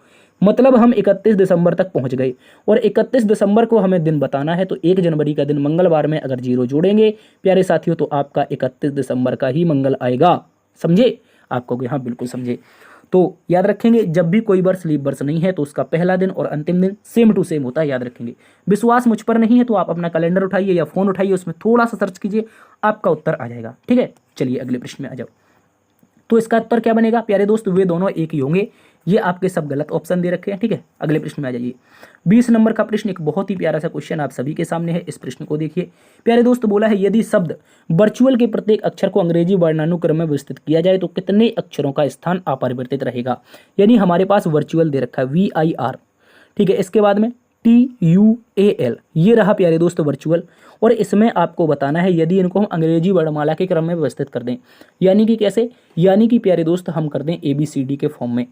मतलब हम 31 दिसंबर तक पहुंच गए। और 31 दिसंबर को हमें दिन बताना है तो 1 जनवरी का दिन मंगलवार में अगर 0 जोड़ेंगे प्यारे साथियों तो आपका 31 दिसंबर का ही मंगल आएगा। समझे, आप कहोगे हाँ बिल्कुल समझे। तो याद रखेंगे जब भी कोई वर्ष लीप वर्ष नहीं है तो उसका पहला दिन और अंतिम दिन सेम टू सेम होता है, याद रखेंगे। विश्वास मुझ पर नहीं है तो आप अपना कैलेंडर उठाइए या फोन उठाइए, उसमें थोड़ा सा सर्च कीजिए, आपका उत्तर आ जाएगा। ठीक है, चलिए अगले प्रश्न में आ जाओ। तो इसका उत्तर क्या बनेगा प्यारे दोस्त, वे दोनों एक ही होंगे। ये आपके सब गलत ऑप्शन दे रखे हैं। ठीक है, अगले प्रश्न में आ जाइए। 20 नंबर का प्रश्न एक बहुत ही प्यारा सा क्वेश्चन आप सभी के सामने है। इस प्रश्न को देखिए प्यारे दोस्त, बोला है यदि शब्द वर्चुअल के प्रत्येक अक्षर को अंग्रेजी वर्णानुक्रम में व्यवस्थित किया जाए तो कितने अक्षरों का स्थान अपरिवर्तित रहेगा। यानी हमारे पास वर्चुअल दे रखा है VIR, ठीक है, इसके बाद में TUAL, ये रहा प्यारे दोस्त वर्चुअल। और इसमें आपको बताना है यदि इनको हम अंग्रेजी वर्णमाला के क्रम में व्यवस्थित कर दें, यानी कि कैसे, यानी कि प्यारे दोस्त हम कर दें ABCD के फॉर्म में।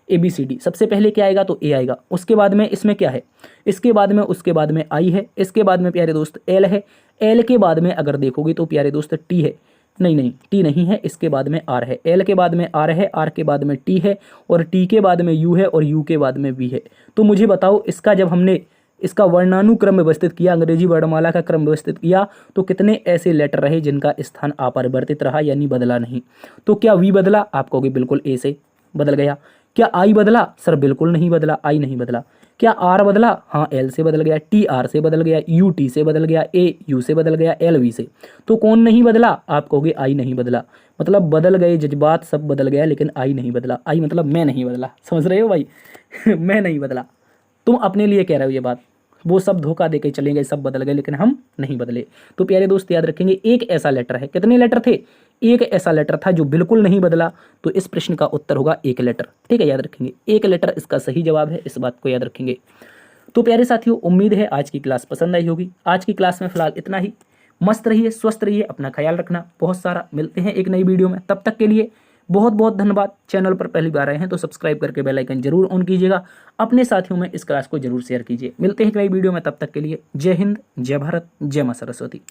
ABCD सबसे पहले क्या आएगा तो A आएगा, उसके बाद में इसमें क्या है, इसके बाद में उसके बाद में I है, इसके बाद में प्यारे दोस्त L है, L के बाद में अगर देखोगे तो प्यारे दोस्त T है, नहीं T नहीं है, इसके बाद में R है, L के बाद में R है, R के बाद में T है, और T के बाद में U है, और U के बाद में V है। तो मुझे बताओ इसका जब हमने इसका वर्णानुक्रम व्यवस्थित किया, अंग्रेजी वर्णमाला का क्रम व्यवस्थित किया, तो कितने ऐसे लेटर रहे जिनका स्थान अपरिवर्तित रहा यानी बदला नहीं। तो क्या V बदला, आप कहोगे बिल्कुल A से बदल गया। क्या I बदला, सर बिल्कुल नहीं बदला, I नहीं बदला। क्या R बदला, हाँ L से बदल गया, T R से बदल गया, U T से बदल गया, A U से बदल गया, L V से। तो कौन नहीं बदला, आप कहोगे I नहीं बदला। मतलब बदल गए जज्बात, सब बदल गया लेकिन I नहीं बदला। I मतलब मैं नहीं बदला, समझ रहे हो भाई मैं नहीं बदला, तुम अपने लिए कह रहे हो ये बात, वो सब धोखा देके चले गए, सब बदल गए लेकिन हम नहीं बदले। तो प्यारे दोस्त याद रखेंगे एक ऐसा लेटर है, कितने लेटर थे, एक ऐसा लेटर था जो बिल्कुल नहीं बदला। तो इस प्रश्न का उत्तर होगा एक लेटर। ठीक है, याद रखेंगे एक लेटर इसका सही जवाब है, इस बात को याद रखेंगे। तो प्यारे साथियों उम्मीद है आज की क्लास पसंद आई होगी। आज की क्लास में फिलहाल इतना ही। मस्त रहिए, स्वस्थ रहिए, अपना ख्याल रखना बहुत सारा। मिलते हैं एक नई वीडियो में, तब तक के लिए बहुत बहुत धन्यवाद। चैनल पर पहली बार आए हैं तो सब्सक्राइब करके बेल आइकन जरूर ऑन कीजिएगा। अपने साथियों में इस क्लास को जरूर शेयर कीजिए। मिलते हैं एक नई वीडियो में, तब तक के लिए जय हिंद, जय भारत, जय मां सरस्वती।